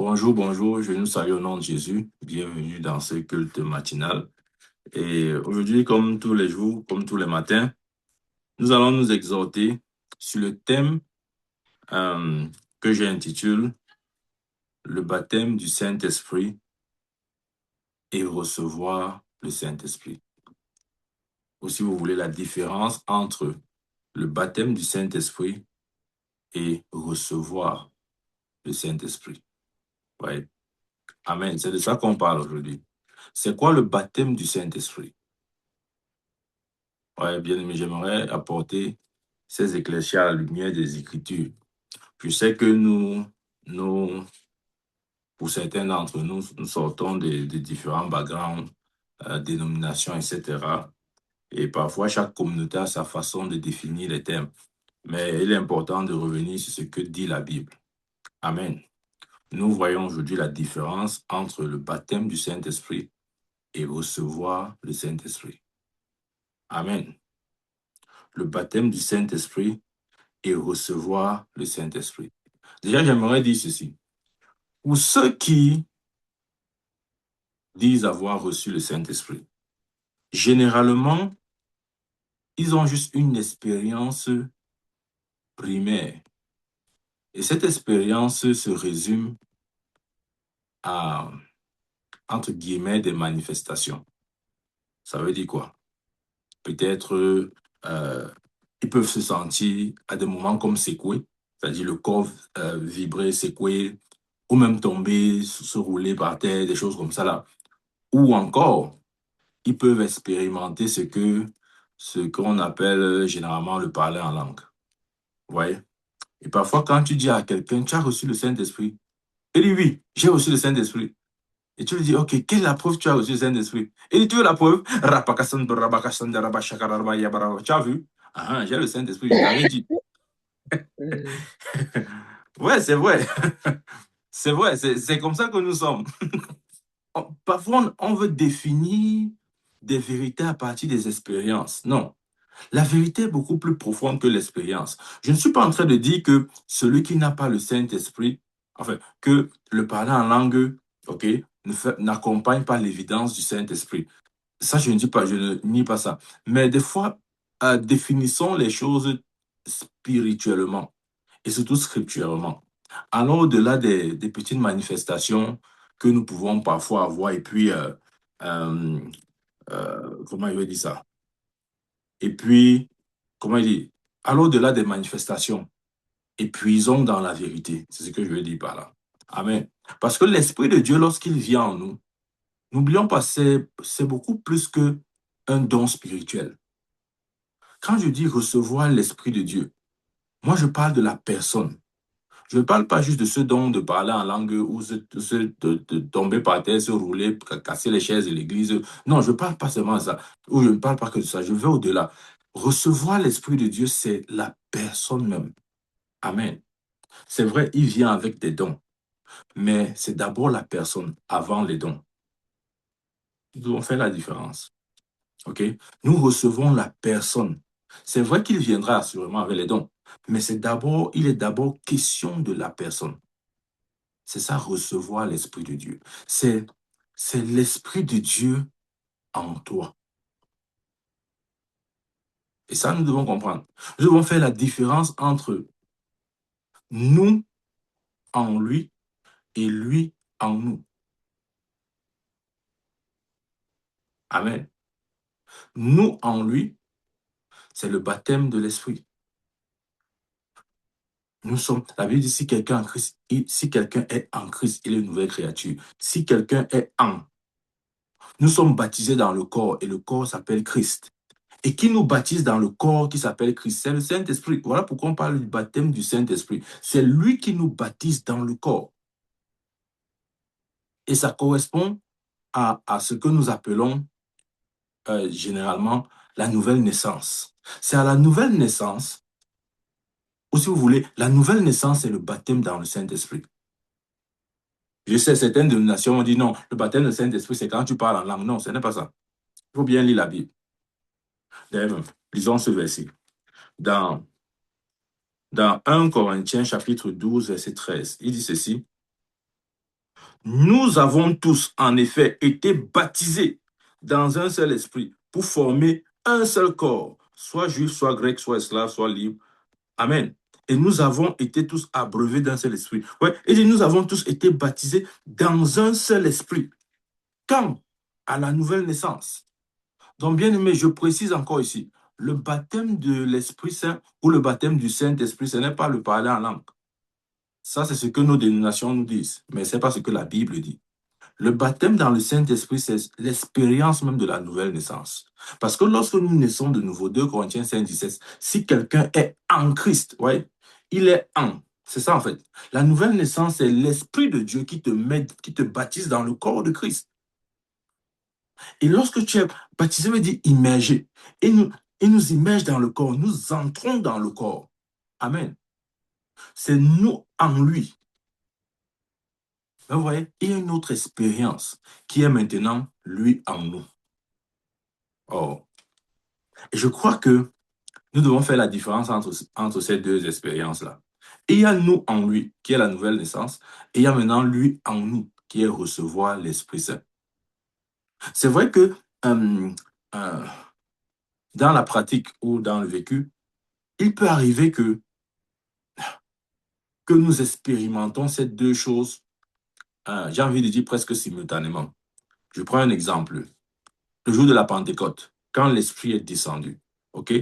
Bonjour, bonjour, je nous salue au nom de Jésus. Bienvenue dans ce culte matinal. Et aujourd'hui, comme tous les jours, comme tous les matins, nous allons nous exhorter sur le thème euh, que j'ai intitulé Le baptême du Saint-Esprit et recevoir le Saint-Esprit. Ou si vous voulez, la différence entre le baptême du Saint-Esprit et recevoir le Saint-Esprit. Ouais. Amen. C'est de ça qu'on parle aujourd'hui. C'est quoi le baptême du Saint-Esprit? Ouais, bien aimé, j'aimerais apporter ces éclaircies à la lumière des Écritures. Je sais que nous, pour certains d'entre nous, nous sortons de différents backgrounds, dénominations, etc. Et parfois, chaque communauté a sa façon de définir les thèmes. Mais il est important de revenir sur ce que dit la Bible. Amen. Nous voyons aujourd'hui la différence entre le baptême du Saint-Esprit et recevoir le Saint-Esprit. Amen. Le baptême du Saint-Esprit et recevoir le Saint-Esprit. Déjà, j'aimerais dire ceci. Pour ceux qui disent avoir reçu le Saint-Esprit, généralement, ils ont juste une expérience primaire. Et cette expérience se résume à, entre guillemets, des manifestations. Ça veut dire quoi? Peut-être, ils peuvent se sentir à des moments comme secoués, c'est-à-dire le corps vibrer, secouer, ou même tomber, se rouler par terre, des choses comme ça là. Ou encore, ils peuvent expérimenter ce qu'on appelle généralement le parler en langue. Vous voyez? Et parfois, quand tu dis à quelqu'un, tu as reçu le Saint-Esprit, il dit oui, j'ai reçu le Saint-Esprit. Et tu lui dis, ok, quelle est la preuve que tu as reçu le Saint-Esprit? Il dit, tu veux la preuve? Tu as vu? Ah, j'ai le Saint-Esprit, je t'avais dit. Mhm. Ouais, c'est vrai. C'est vrai, c'est comme ça que nous sommes. Parfois, on veut définir des vérités à partir des expériences. Non. La vérité est beaucoup plus profonde que l'expérience. Je ne suis pas en train de dire que celui qui n'a pas le Saint-Esprit, enfin, que le parler en langue, ok, n'accompagne pas l'évidence du Saint-Esprit. Ça, je ne dis pas, je ne nie pas ça. Mais des fois, définissons les choses spirituellement et surtout scripturalement. Allons au-delà des petites manifestations que nous pouvons parfois avoir et puis, euh, comment il veut dire ça? Et puis, comment il dit? Allons au-delà des manifestations et puisons dans la vérité. C'est ce que je veux dire par là. Amen. Parce que l'Esprit de Dieu, lorsqu'il vient en nous, n'oublions pas, c'est beaucoup plus que un don spirituel. Quand je dis recevoir l'Esprit de Dieu, moi, je parle de la personne. Je ne parle pas juste de ce don de parler en langue ou de tomber par terre, se rouler, casser les chaises de l'église. Non, je ne parle pas seulement de ça. Ou je ne parle pas que de ça. Je vais au-delà. Recevoir l'Esprit de Dieu, c'est la personne même. Amen. C'est vrai, il vient avec des dons, mais c'est d'abord la personne avant les dons. Nous devons faire la différence. OK? Nous recevons la personne. C'est vrai qu'il viendra assurément avec les dons, mais il est d'abord question de la personne. C'est ça, recevoir l'Esprit de Dieu. C'est, c'est l'Esprit de Dieu en toi. Et ça, nous devons comprendre. Nous devons faire la différence entre nous en lui et lui en nous. Amen. Nous en lui, c'est le baptême de l'Esprit. Nous sommes, la Bible dit, si quelqu'un en Christ, si quelqu'un est en Christ, il est une nouvelle créature. Si quelqu'un est en, nous sommes baptisés dans le corps et le corps s'appelle Christ. Et qui nous baptise dans le corps qui s'appelle Christ, c'est le Saint-Esprit. Voilà pourquoi on parle du baptême du Saint-Esprit. C'est lui qui nous baptise dans le corps. Et ça correspond à ce que nous appelons généralement la nouvelle naissance. C'est à la nouvelle naissance, ou si vous voulez, la nouvelle naissance, c'est le baptême dans le Saint-Esprit. Je sais, certaines dénominations ont dit non, le baptême du Saint-Esprit, c'est quand tu parles en langue. Non, ce n'est pas ça. Il faut bien lire la Bible. D'ailleurs, lisons ce verset. Dans, dans 1 Corinthiens chapitre 12, verset 13, il dit ceci. Nous avons tous, en effet, été baptisés dans un seul esprit pour former un seul corps, soit juif, soit grec, soit esclave, soit libre. Amen. Et nous avons été tous abreuvés d'un seul esprit. Ouais, et nous avons tous été baptisés dans un seul esprit. Quand? À la nouvelle naissance. Donc, bien aimé, je précise encore ici, le baptême de l'Esprit Saint ou le baptême du Saint-Esprit, ce n'est pas le parler en langue. Ça, c'est ce que nos dénominations nous disent, mais ce n'est pas ce que la Bible dit. Le baptême dans le Saint-Esprit, c'est l'expérience même de la nouvelle naissance. Parce que lorsque nous naissons de nouveau, 2 Corinthiens 5, 17, si quelqu'un est en Christ, ouais, il est en. C'est ça en fait. La nouvelle naissance, c'est l'Esprit de Dieu qui te met, qui te baptise dans le corps de Christ. Et lorsque tu es baptisé, veut dire immergé. Et nous immerge dans le corps. Nous entrons dans le corps. Amen. C'est nous en lui. Vous voyez, il y a une autre expérience qui est maintenant lui en nous. Oh. Et je crois que nous devons faire la différence entre ces deux expériences-là. Il y a nous en lui, qui est la nouvelle naissance, et il y a maintenant lui en nous, qui est recevoir l'Esprit Saint. C'est vrai que euh, euh, dans la pratique ou dans le vécu, il peut arriver que nous expérimentons ces deux choses, j'ai envie de dire presque simultanément. Je prends un exemple. Le jour de la Pentecôte, quand l'Esprit est descendu, ok?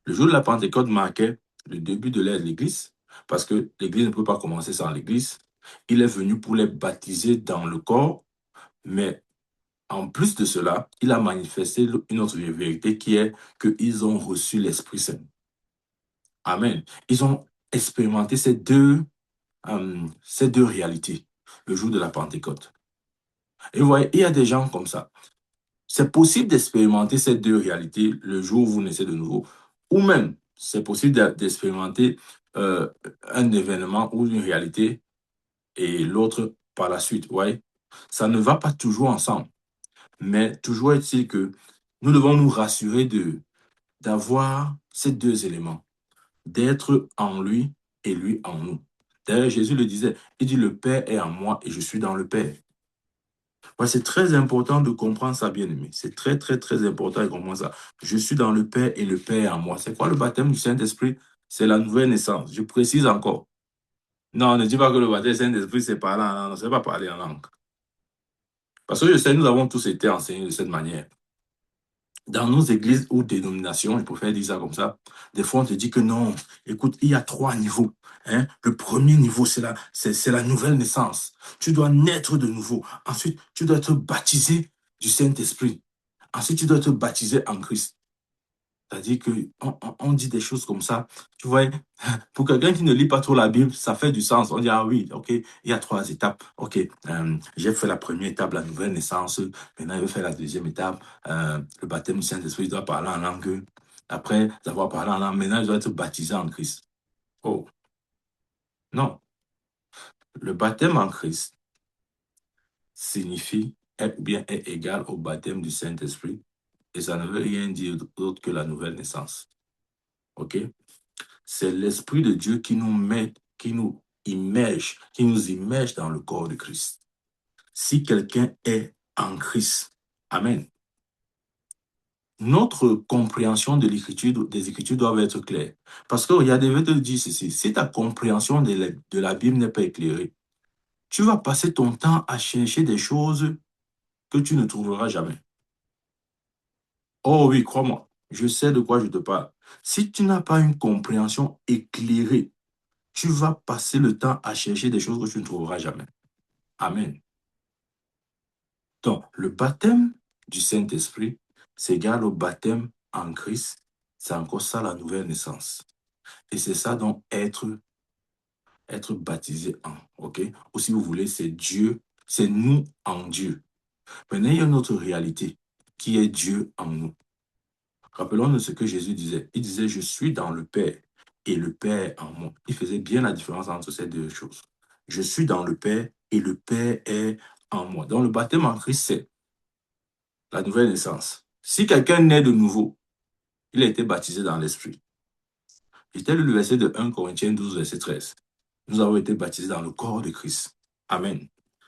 Le jour de la Pentecôte marquait le début de l'ère de l'Église, parce que l'Église ne peut pas commencer sans l'Église. Il est venu pour les baptiser dans le corps, mais en plus de cela, il a manifesté une autre vérité qui est qu'ils ont reçu l'Esprit Saint. Amen. Ils ont expérimenté ces deux réalités le jour de la Pentecôte. Et vous voyez, il y a des gens comme ça. C'est possible d'expérimenter ces deux réalités le jour où vous naissez de nouveau. Ou même, c'est possible d'expérimenter un événement ou une réalité et l'autre par la suite. Ouais. Ça ne va pas toujours ensemble. Mais toujours est-il que nous devons nous rassurer d'avoir ces deux éléments, d'être en lui et lui en nous. D'ailleurs, Jésus le disait, il dit, le Père est en moi et je suis dans le Père. Ouais, c'est très important de comprendre ça, bien-aimé. C'est très, très, très important de comprendre ça. Je suis dans le Père et le Père est en moi. C'est quoi le baptême du Saint-Esprit? C'est la nouvelle naissance. Je précise encore. Non, ne dis pas que le baptême du Saint-Esprit, c'est parler en langue. Non, c'est pas parler en langue. Parce que je sais, nous avons tous été enseignés de cette manière. Dans nos églises ou dénominations, je préfère dire ça comme ça, des fois on te dit que non, écoute, il y a 3 niveaux. Hein. Le premier niveau, c'est la nouvelle naissance. Tu dois naître de nouveau. Ensuite, tu dois être baptisé du Saint-Esprit. Ensuite, tu dois être baptisé en Christ. C'est-à-dire qu'on dit des choses comme ça. Tu vois, pour quelqu'un qui ne lit pas trop la Bible, ça fait du sens. On dit, ah oui, ok, il y a 3 étapes. Ok, j'ai fait la première étape, la nouvelle naissance. Maintenant, je vais faire la deuxième étape, le baptême du Saint-Esprit. Je dois parler en langue. Après avoir parlé en langue, maintenant, je dois être baptisé en Christ. Oh, non. Le baptême en Christ signifie, ou bien est égal au baptême du Saint-Esprit. Et ça ne veut rien dire d'autre que la nouvelle naissance. OK? C'est l'Esprit de Dieu qui nous met, qui nous immerge dans le corps de Christ. Si quelqu'un est en Christ, Amen. Notre compréhension de l'écriture, des Écritures doit être claire. Parce que regardez, je vais te dire ceci, si ta compréhension de la Bible n'est pas éclairée, tu vas passer ton temps à chercher des choses que tu ne trouveras jamais. Oh oui, crois-moi, je sais de quoi je te parle. Si tu n'as pas une compréhension éclairée, tu vas passer le temps à chercher des choses que tu ne trouveras jamais. Amen. Donc, le baptême du Saint-Esprit, c'est égal au baptême en Christ. C'est encore ça la nouvelle naissance. Et c'est ça donc être baptisé en. OK? Ou si vous voulez, c'est Dieu, c'est nous en Dieu. Maintenant, il y a une autre réalité qui est Dieu en nous. Rappelons-nous ce que Jésus disait. Il disait, je suis dans le Père et le Père en moi. Il faisait bien la différence entre ces deux choses. Je suis dans le Père et le Père est en moi. Donc le baptême en Christ, c'est la nouvelle naissance. Si quelqu'un naît de nouveau, il a été baptisé dans l'Esprit. J'étais lu le verset de 1 Corinthiens 12, verset 13. Nous avons été baptisés dans le corps de Christ. Amen.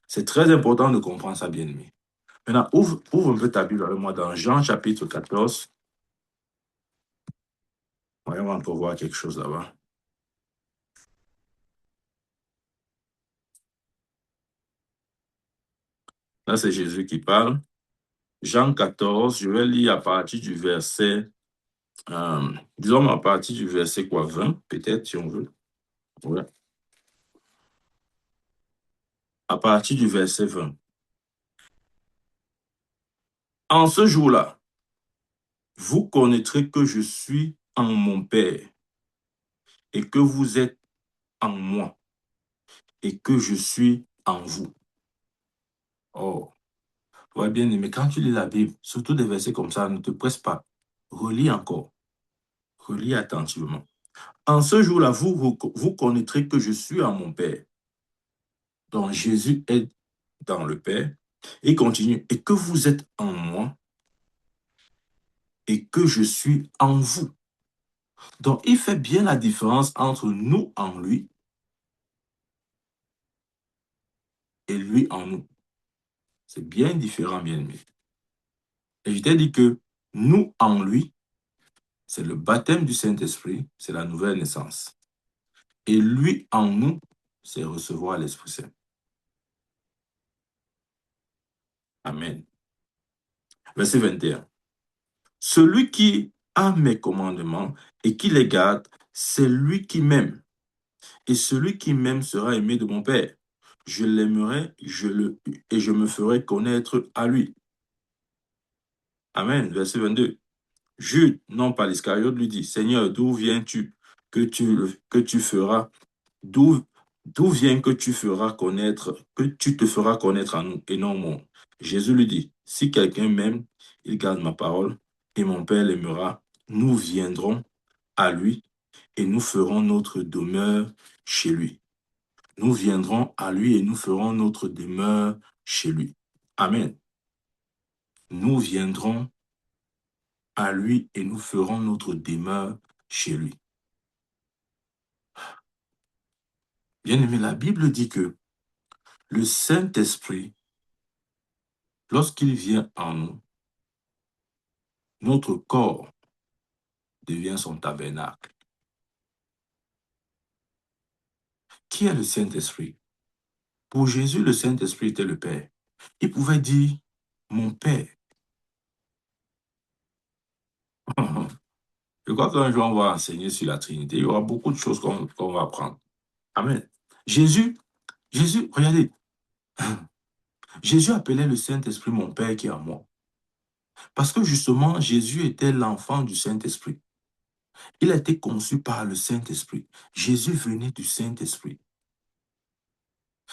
C'est très important de comprendre ça, bien-aimé. Maintenant, ouvre un peu ta Bible avec moi dans Jean chapitre 14. Voyons encore voir quelque chose là-bas. Là, c'est Jésus qui parle. Jean 14, je vais lire à partir du verset, disons à partir du verset quoi, 20, peut-être, si on veut. Ouais. À partir du verset 20. En ce jour-là, vous connaîtrez que je suis en mon Père et que vous êtes en moi et que je suis en vous. Oh, ouais, bien aimé, quand tu lis la Bible, surtout des versets comme ça, ne te presse pas. Relis encore. Relis attentivement. En ce jour-là, vous connaîtrez que je suis en mon Père. Donc Jésus est dans le Père. Et continue. Et que vous êtes en moi et que je suis en vous. Donc il fait bien la différence entre nous en lui et lui en nous. C'est bien différent, bien aimé. Et je t'ai dit que nous en lui, c'est le baptême du Saint-Esprit, c'est la nouvelle naissance. Et lui en nous, c'est recevoir l'Esprit Saint. Amen. Verset 21. Celui qui a mes commandements et qui les garde, c'est lui qui m'aime. Et celui qui m'aime sera aimé de mon Père. Je l'aimerai et je me ferai connaître à lui. Amen. Verset 22. Jude, non pas l'Iscariote, lui dit, Seigneur, d'où viens-tu que tu feras, d'où vient que tu feras connaître, que tu te feras connaître à nous et non au monde. Jésus lui dit, si quelqu'un m'aime, il garde ma parole et mon Père l'aimera. Nous viendrons à lui et nous ferons notre demeure chez lui. Nous viendrons à lui et nous ferons notre demeure chez lui. Amen. Nous viendrons à lui et nous ferons notre demeure chez lui. Bien-aimé, la Bible dit que le Saint-Esprit, lorsqu'il vient en nous, notre corps devient son tabernacle. Qui est le Saint-Esprit? Pour Jésus, le Saint-Esprit était le Père. Il pouvait dire, mon Père. Je crois qu'un jour, on va enseigner sur la Trinité. Il y aura beaucoup de choses qu'on va apprendre. Amen. Jésus, regardez, Jésus appelait le Saint-Esprit mon Père qui est en moi. Parce que justement, Jésus était l'enfant du Saint-Esprit. Il a été conçu par le Saint-Esprit. Jésus venait du Saint-Esprit.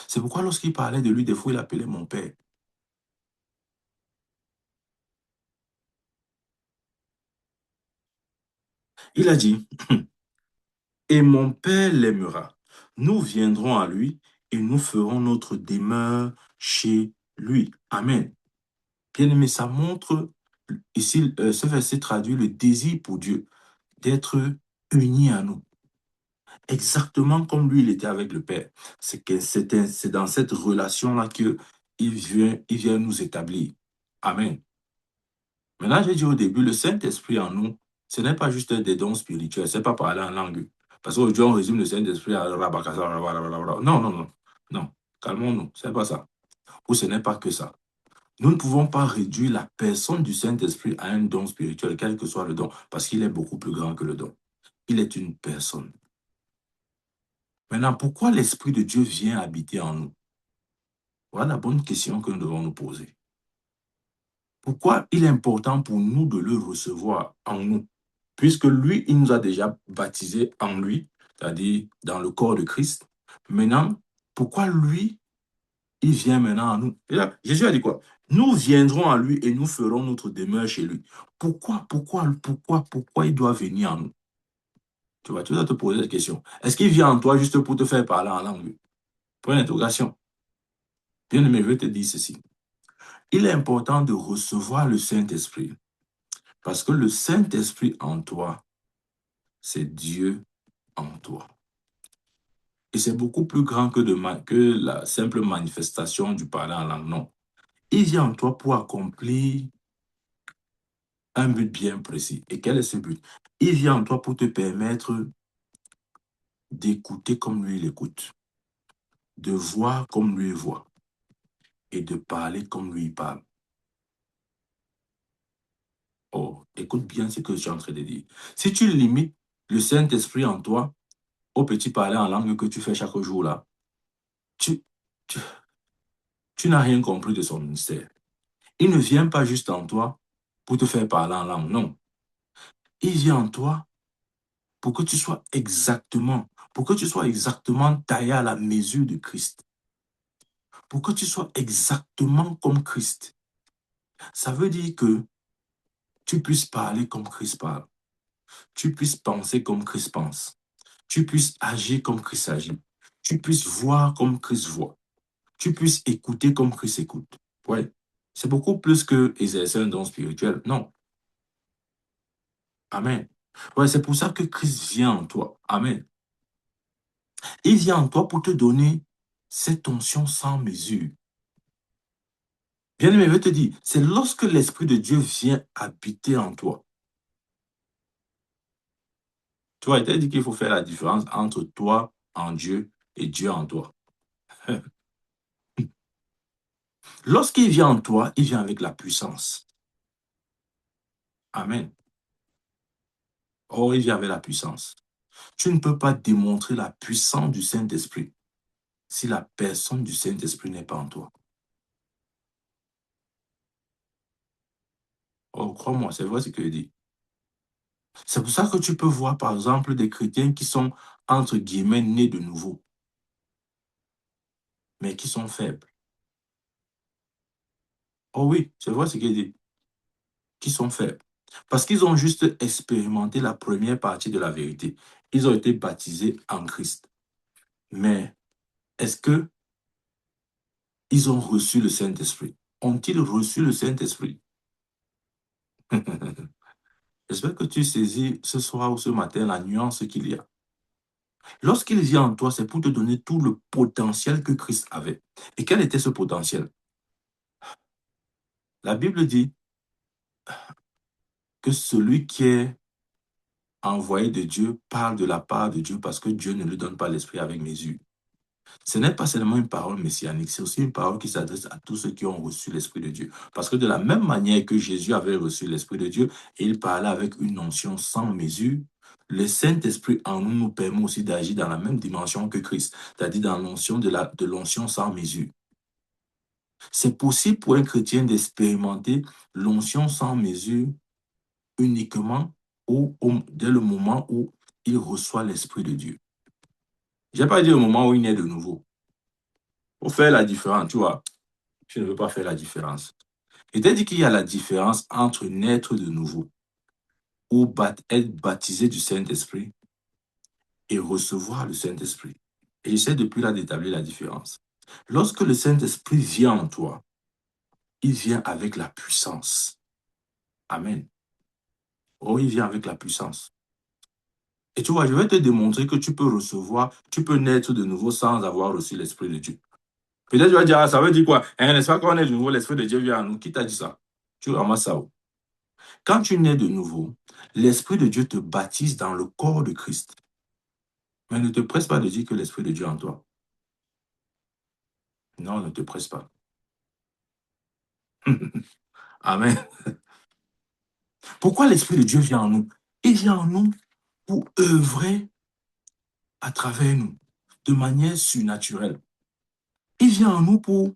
C'est pourquoi lorsqu'il parlait de lui, des fois, il appelait mon Père. Il a dit, et mon Père l'aimera. Nous viendrons à lui et nous ferons notre demeure chez lui. Amen. Bien-aimé, ça montre, ici, ce verset traduit le désir pour Dieu d'être uni à nous. Exactement comme lui, il était avec le Père. C'est dans cette relation-là qu'il vient nous établir. Amen. Maintenant, j'ai dit au début, le Saint-Esprit en nous, ce n'est pas juste des dons spirituels, ce n'est pas parler en langue. Parce qu'aujourd'hui, on résume le Saint-Esprit à non, non, non. Non, calmons-nous, ce n'est pas ça. Ou ce n'est pas que ça. Nous ne pouvons pas réduire la personne du Saint-Esprit à un don spirituel, quel que soit le don, parce qu'il est beaucoup plus grand que le don. Il est une personne. Maintenant, pourquoi l'Esprit de Dieu vient habiter en nous? Voilà la bonne question que nous devons nous poser. Pourquoi il est important pour nous de le recevoir en nous? Puisque lui, il nous a déjà baptisés en lui, c'est-à-dire dans le corps de Christ. Maintenant, pourquoi lui, il vient maintenant à nous? Et là, Jésus a dit quoi? Nous viendrons à lui et nous ferons notre demeure chez lui. Pourquoi il doit venir en nous? Tu dois te poser cette question. Est-ce qu'il vient en toi juste pour te faire parler en langue? Point d'interrogation. Bien aimé, je vais te dire ceci. Il est important de recevoir le Saint-Esprit parce que le Saint-Esprit en toi, c'est Dieu en toi. Et c'est beaucoup plus grand que la simple manifestation du parler en langue. Non. Il vient en toi pour accomplir un but bien précis. Et quel est ce but? Il vient en toi pour te permettre d'écouter comme lui il écoute, de voir comme lui il voit et de parler comme lui il parle. Oh, écoute bien ce que je suis en train de dire. Si tu limites le Saint-Esprit en toi au petit parler en langue que tu fais chaque jour là, tu, tu, tu n'as rien compris de son ministère. Il ne vient pas juste en toi pour te faire parler en langue, non. Il vient en toi pour que tu sois exactement taillé à la mesure de Christ, pour que tu sois exactement comme Christ. Ça veut dire que tu puisses parler comme Christ parle, tu puisses penser comme Christ pense, tu puisses agir comme Christ agit, tu puisses voir comme Christ voit, tu puisses écouter comme Christ écoute. Ouais. C'est beaucoup plus que exercer un don spirituel. Non. Amen. Ouais, c'est pour ça que Christ vient en toi. Amen. Il vient en toi pour te donner cette onction sans mesure. Bien-aimé, je vais te dire, c'est lorsque l'Esprit de Dieu vient habiter en toi. Tu vois, il t'a dit qu'il faut faire la différence entre toi en Dieu et Dieu en toi. Lorsqu'il vient en toi, il vient avec la puissance. Amen. Oh, il vient avec la puissance. Tu ne peux pas démontrer la puissance du Saint-Esprit si la personne du Saint-Esprit n'est pas en toi. Oh, crois-moi, c'est vrai ce que je dis. C'est pour ça que tu peux voir, par exemple, des chrétiens qui sont, entre guillemets, nés de nouveau, mais qui sont faibles. Oh oui, c'est vrai ce que je dis. Qui sont faibles. Parce qu'ils ont juste expérimenté la première partie de la vérité. Ils ont été baptisés en Christ. Mais est-ce que ils ont reçu le Saint-Esprit? Ont-ils reçu le Saint-Esprit? J'espère que tu saisis ce soir ou ce matin la nuance qu'il y a. Lorsqu'il vient en toi, c'est pour te donner tout le potentiel que Christ avait. Et quel était ce potentiel? La Bible dit que celui qui est envoyé de Dieu parle de la part de Dieu parce que Dieu ne lui donne pas l'esprit avec mesure. Ce n'est pas seulement une parole messianique, c'est aussi une parole qui s'adresse à tous ceux qui ont reçu l'Esprit de Dieu. Parce que de la même manière que Jésus avait reçu l'Esprit de Dieu, et il parlait avec une onction sans mesure, le Saint-Esprit en nous nous permet aussi d'agir dans la même dimension que Christ, c'est-à-dire dans l'onction de l'onction sans mesure. C'est possible pour un chrétien d'expérimenter l'onction sans mesure uniquement dès le moment où il reçoit l'Esprit de Dieu. Je n'ai pas dit au moment où il naît de nouveau. Il faut faire la différence, tu vois. Je ne veux pas faire la différence. Il t'a dit qu'il y a la différence entre naître de nouveau ou être baptisé du Saint-Esprit et recevoir le Saint-Esprit. Et j'essaie depuis là d'établir la différence. Lorsque le Saint-Esprit vient en toi, il vient avec la puissance. Amen. Oh, il vient avec la puissance. Et tu vois, je vais te démontrer que tu peux recevoir, tu peux naître de nouveau sans avoir reçu l'Esprit de Dieu. Peut-être tu vas dire, ah, ça veut dire quoi? N'est-ce pas qu'on est de nouveau, l'Esprit de Dieu vient en nous. Qui t'a dit ça? Tu ramasses ça où? Quand tu nais de nouveau, l'Esprit de Dieu te baptise dans le corps de Christ. Mais ne te presse pas de dire que l'Esprit de Dieu est en toi. Non, ne te presse pas. Amen. Pourquoi l'Esprit de Dieu vient en nous? Il vient en nous pour œuvrer à travers nous, de manière surnaturelle. Il vient en nous pour,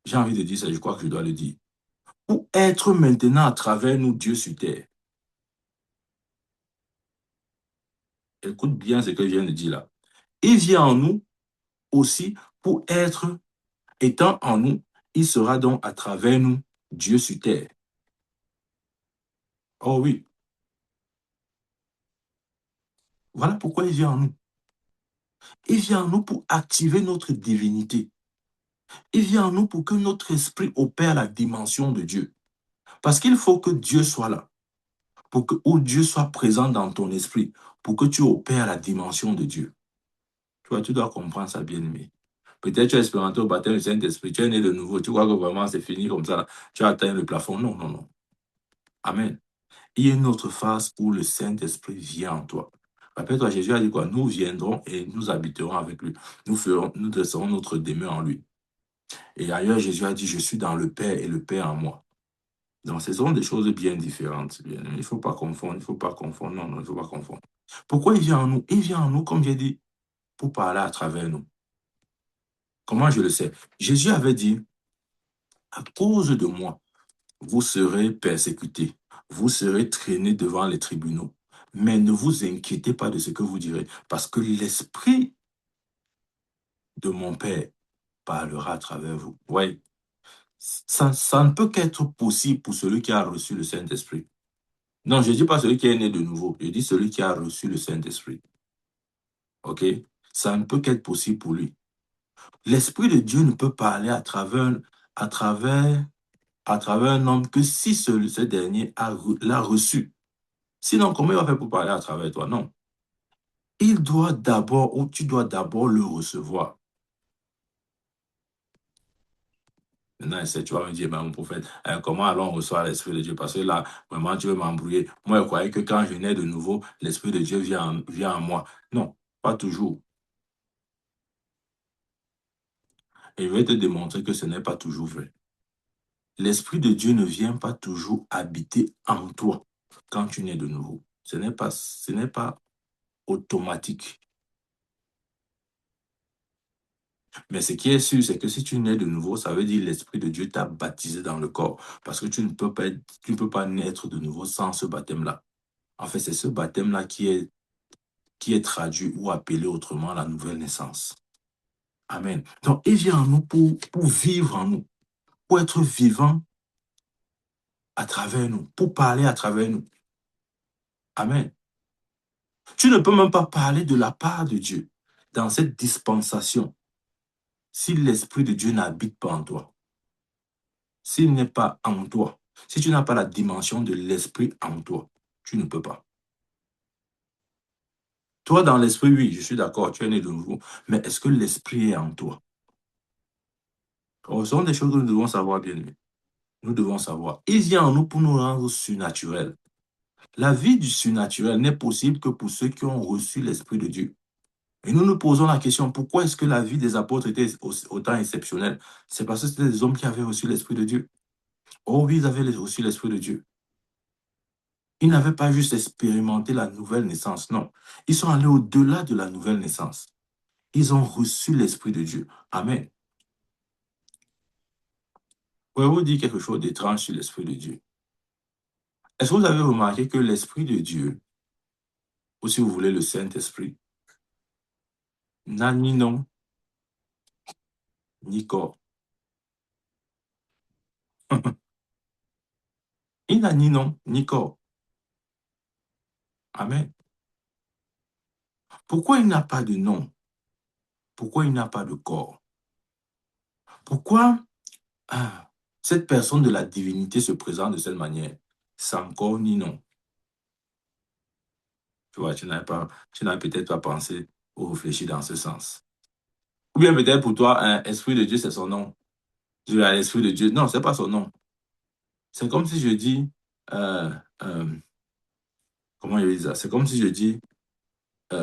j'ai envie de dire ça, je crois que je dois le dire, pour être maintenant à travers nous Dieu sur terre. Écoute bien ce que je viens de dire là. Il vient en nous aussi pour être, étant en nous, il sera donc à travers nous Dieu sur terre. Oh oui, voilà pourquoi il vient en nous. Il vient en nous pour activer notre divinité. Il vient en nous pour que notre esprit opère la dimension de Dieu. Parce qu'il faut que Dieu soit là, pour que ou Dieu soit présent dans ton esprit, pour que tu opères la dimension de Dieu. Tu vois, tu dois comprendre ça, bien-aimé. Peut-être tu as expérimenté au baptême du Saint-Esprit, tu es né de nouveau, tu crois que vraiment c'est fini comme ça, là. Tu as atteint le plafond. Non, non, non. Amen. Il y a une autre phase où le Saint-Esprit vient en toi. Rappelle-toi, Jésus a dit quoi? Nous viendrons et nous habiterons avec lui. Nous dresserons notre demeure en lui. Et ailleurs, Jésus a dit, je suis dans le Père et le Père en moi. Donc, ce sont des choses bien différentes. Il ne faut pas confondre, il ne faut pas confondre. Non, non, il ne faut pas confondre. Pourquoi il vient en nous? Il vient en nous, comme j'ai dit, pour parler à travers nous. Comment je le sais? Jésus avait dit, à cause de moi, vous serez persécutés, vous serez traînés devant les tribunaux. Mais ne vous inquiétez pas de ce que vous direz, parce que l'Esprit de mon Père parlera à travers vous. Oui, ça ne peut qu'être possible pour celui qui a reçu le Saint-Esprit. Non, je ne dis pas celui qui est né de nouveau, je dis celui qui a reçu le Saint-Esprit. OK? Ça ne peut qu'être possible pour lui. L'Esprit de Dieu ne peut parler à travers, à travers un homme que si ce dernier l'a reçu. Sinon, comment il va faire pour parler à travers toi? Non. Il doit d'abord, ou tu dois d'abord le recevoir. Maintenant, tu vas me dire, mon prophète, comment alors on reçoit l'Esprit de Dieu? Parce que là, vraiment, tu veux m'embrouiller. Moi, je croyais que quand je nais de nouveau, l'Esprit de Dieu vient en moi. Non, pas toujours. Et je vais te démontrer que ce n'est pas toujours vrai. L'Esprit de Dieu ne vient pas toujours habiter en toi quand tu nais de nouveau. Ce n'est pas automatique. Mais ce qui est sûr, c'est que si tu nais de nouveau, ça veut dire l'Esprit de Dieu t'a baptisé dans le corps. Parce que tu ne peux pas naître de nouveau sans ce baptême-là. En fait, c'est ce baptême-là qui est traduit ou appelé autrement la nouvelle naissance. Amen. Donc, il vient en nous pour vivre en nous, pour être vivant à travers nous, pour parler à travers nous. Amen. Tu ne peux même pas parler de la part de Dieu dans cette dispensation si l'Esprit de Dieu n'habite pas en toi. S'il n'est pas en toi, si tu n'as pas la dimension de l'Esprit en toi, tu ne peux pas. Toi, dans l'Esprit, oui, je suis d'accord, tu es né de nouveau, mais est-ce que l'Esprit est en toi? Ce sont des choses que nous devons savoir, bien aimés. Nous devons savoir. Il vient en nous pour nous rendre surnaturels. La vie du surnaturel n'est possible que pour ceux qui ont reçu l'Esprit de Dieu. Et nous nous posons la question, pourquoi est-ce que la vie des apôtres était autant exceptionnelle? C'est parce que c'était des hommes qui avaient reçu l'Esprit de Dieu. Oh oui, ils avaient reçu l'Esprit de Dieu. Ils n'avaient pas juste expérimenté la nouvelle naissance, non. Ils sont allés au-delà de la nouvelle naissance. Ils ont reçu l'Esprit de Dieu. Amen. Pouvez-vous dire quelque chose d'étrange sur l'Esprit de Dieu? Est-ce que vous avez remarqué que l'Esprit de Dieu, ou si vous voulez le Saint-Esprit, n'a ni nom, ni corps? Il n'a ni nom, ni corps. Amen. Pourquoi il n'a pas de nom? Pourquoi il n'a pas de corps? Pourquoi cette personne de la divinité se présente de cette manière, sans corps ni nom? Tu vois, tu n'as peut-être pas pensé ou réfléchi dans ce sens. Ou bien peut-être pour toi, un esprit de Dieu, c'est son nom. Tu as l'esprit de Dieu. Non, c'est pas son nom. C'est comme si je dis, euh, euh, comment je dis ça? C'est comme si je dis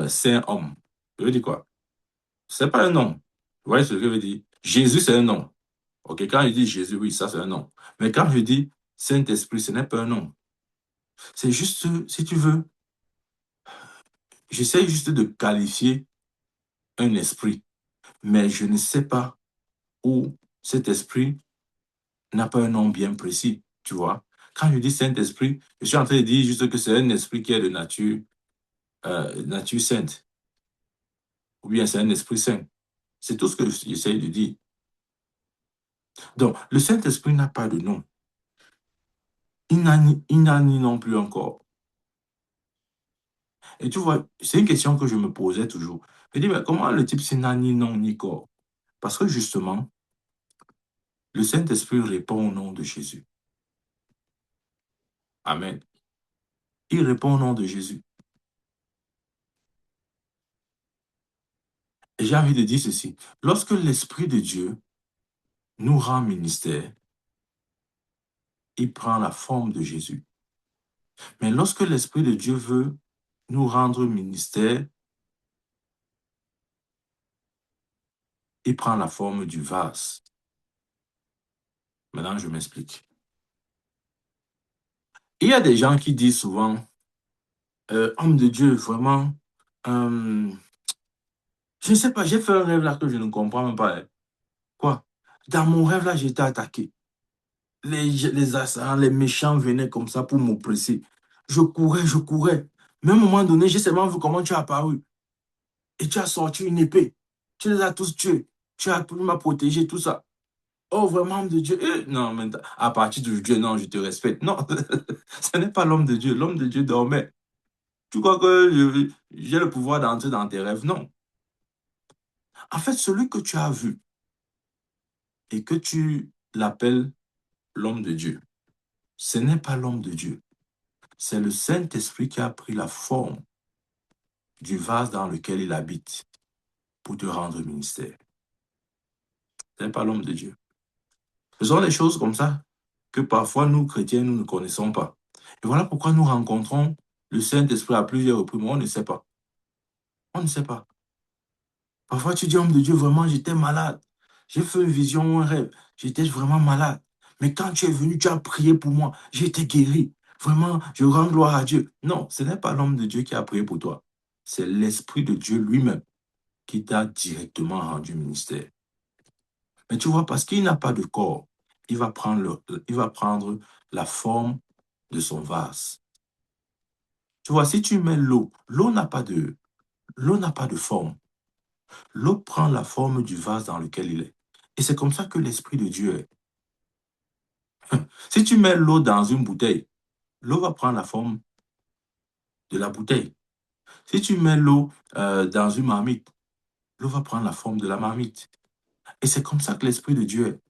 Saint homme. Je veux dire quoi? C'est pas un nom. Vous voyez ce que je veux dire? Jésus, c'est un nom. Ok, quand je dis Jésus, oui, ça c'est un nom. Mais quand je dis Saint-Esprit, ce n'est pas un nom. C'est juste, si tu veux, j'essaie juste de qualifier un esprit, mais je ne sais pas où cet esprit n'a pas un nom bien précis, tu vois. Quand je dis Saint-Esprit, je suis en train de dire juste que c'est un esprit qui est de nature sainte, ou bien c'est un esprit saint. C'est tout ce que j'essaie de dire. Donc, le Saint-Esprit n'a pas de nom. Il n'a ni non plus encore. Et tu vois, c'est une question que je me posais toujours. Je dis, mais comment le type, c'est n'a ni nom ni corps? Parce que justement, le Saint-Esprit répond au nom de Jésus. Amen. Il répond au nom de Jésus. Et j'ai envie de dire ceci. Lorsque l'Esprit de Dieu nous rend ministère, il prend la forme de Jésus. Mais lorsque l'Esprit de Dieu veut nous rendre ministère, il prend la forme du vase. Maintenant, je m'explique. Il y a des gens qui disent souvent, homme de Dieu, vraiment, euh, je ne sais pas, j'ai fait un rêve là que je ne comprends même pas. Hein. Quoi? Dans mon rêve là, j'étais attaqué. Les assaillants, les méchants venaient comme ça pour m'oppresser. Je courais, je courais. Mais à un moment donné, j'ai seulement vu comment tu as apparu. Et tu as sorti une épée. Tu les as tous tués. Tu m'as protégé, tout ça. Oh, vraiment, homme de Dieu. Non, mais à partir de Dieu, non, je te respecte. Non, ce n'est pas l'homme de Dieu. L'homme de Dieu dormait. Tu crois que j'ai le pouvoir d'entrer dans tes rêves? Non. En fait, celui que tu as vu et que tu l'appelles l'homme de Dieu, ce n'est pas l'homme de Dieu. C'est le Saint-Esprit qui a pris la forme du vase dans lequel il habite pour te rendre ministère. Ce n'est pas l'homme de Dieu. Ce sont des choses comme ça que parfois nous, chrétiens, nous ne connaissons pas. Et voilà pourquoi nous rencontrons le Saint-Esprit à plusieurs reprises, mais on ne sait pas. On ne sait pas. Parfois, tu dis, homme de Dieu, vraiment, j'étais malade. J'ai fait une vision ou un rêve. J'étais vraiment malade. Mais quand tu es venu, tu as prié pour moi. J'ai été guéri. Vraiment, je rends gloire à Dieu. Non, ce n'est pas l'homme de Dieu qui a prié pour toi. C'est l'Esprit de Dieu lui-même qui t'a directement rendu ministère. Mais tu vois, parce qu'il n'a pas de corps, il va prendre la forme de son vase. Tu vois, si tu mets l'eau, l'eau n'a pas de forme. L'eau prend la forme du vase dans lequel il est. Et c'est comme ça que l'Esprit de Dieu est. Si tu mets l'eau dans une bouteille, l'eau va prendre la forme de la bouteille. Si tu mets l'eau dans une marmite, l'eau va prendre la forme de la marmite. Et c'est comme ça que l'Esprit de Dieu est.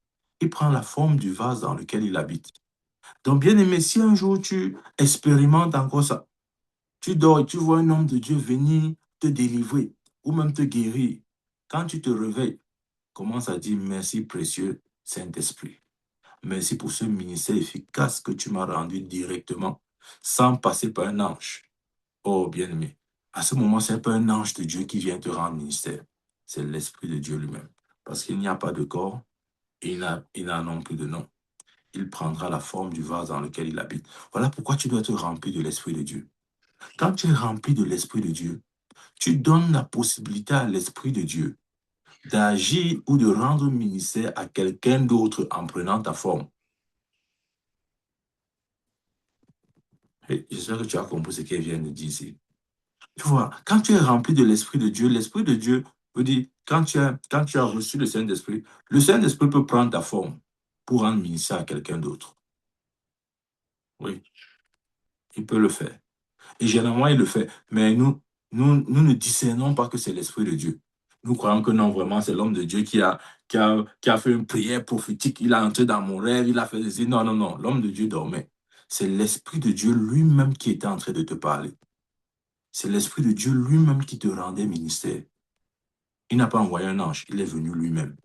Il prend la forme du vase dans lequel il habite. Donc, bien aimé, si un jour tu expérimentes encore ça, tu dors et tu vois un homme de Dieu venir te délivrer ou même te guérir, quand tu te réveilles, commence à dire merci précieux Saint-Esprit. Merci pour ce ministère efficace que tu m'as rendu directement, sans passer par un ange. Oh, bien-aimé, à ce moment, ce n'est pas un ange de Dieu qui vient te rendre ministère. C'est l'Esprit de Dieu lui-même. Parce qu'il n'y a pas de corps et il n'a non plus de nom. Il prendra la forme du vase dans lequel il habite. Voilà pourquoi tu dois te remplir de l'Esprit de Dieu. Quand tu es rempli de l'Esprit de Dieu, tu donnes la possibilité à l'Esprit de Dieu d'agir ou de rendre ministère à quelqu'un d'autre en prenant ta forme. Et j'espère que tu as compris ce qu'elle vient de dire ici. Tu vois, quand tu es rempli de l'Esprit de Dieu veut dire, quand tu as reçu le Saint-Esprit peut prendre ta forme pour rendre ministère à quelqu'un d'autre. Oui, il peut le faire. Et généralement, il le fait. Mais nous ne discernons pas que c'est l'Esprit de Dieu. Nous croyons que non, vraiment, c'est l'homme de Dieu qui a fait une prière prophétique. Il a entré dans mon rêve, il a fait des... Non, non, non, l'homme de Dieu dormait. C'est l'Esprit de Dieu lui-même qui était en train de te parler. C'est l'Esprit de Dieu lui-même qui te rendait ministère. Il n'a pas envoyé un ange, il est venu lui-même.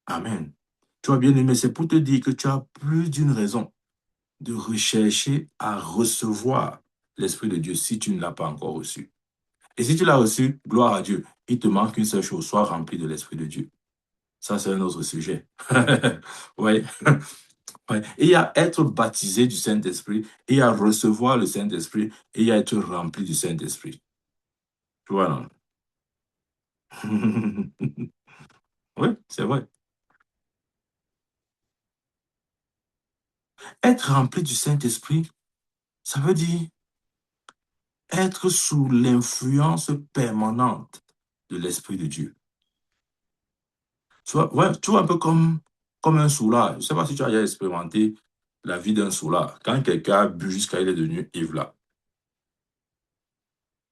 Amen. Tu vois bien aimé, c'est pour te dire que tu as plus d'une raison de rechercher à recevoir l'Esprit de Dieu si tu ne l'as pas encore reçu. Et si tu l'as reçu, gloire à Dieu. Il te manque une seule chose, sois rempli de l'Esprit de Dieu. Ça, c'est un autre sujet. Oui. Ouais. Et il y a être baptisé du Saint-Esprit, et il y a recevoir le Saint-Esprit, et il y a être rempli du Saint-Esprit. Tu vois, non? Oui, c'est vrai. Être rempli du Saint-Esprit, ça veut dire être sous l'influence permanente de l'Esprit de Dieu. Ouais, tu vois un peu comme un soulard. Je ne sais pas si tu as déjà expérimenté la vie d'un soulard. Quand quelqu'un a bu jusqu'à il est devenu ivre là,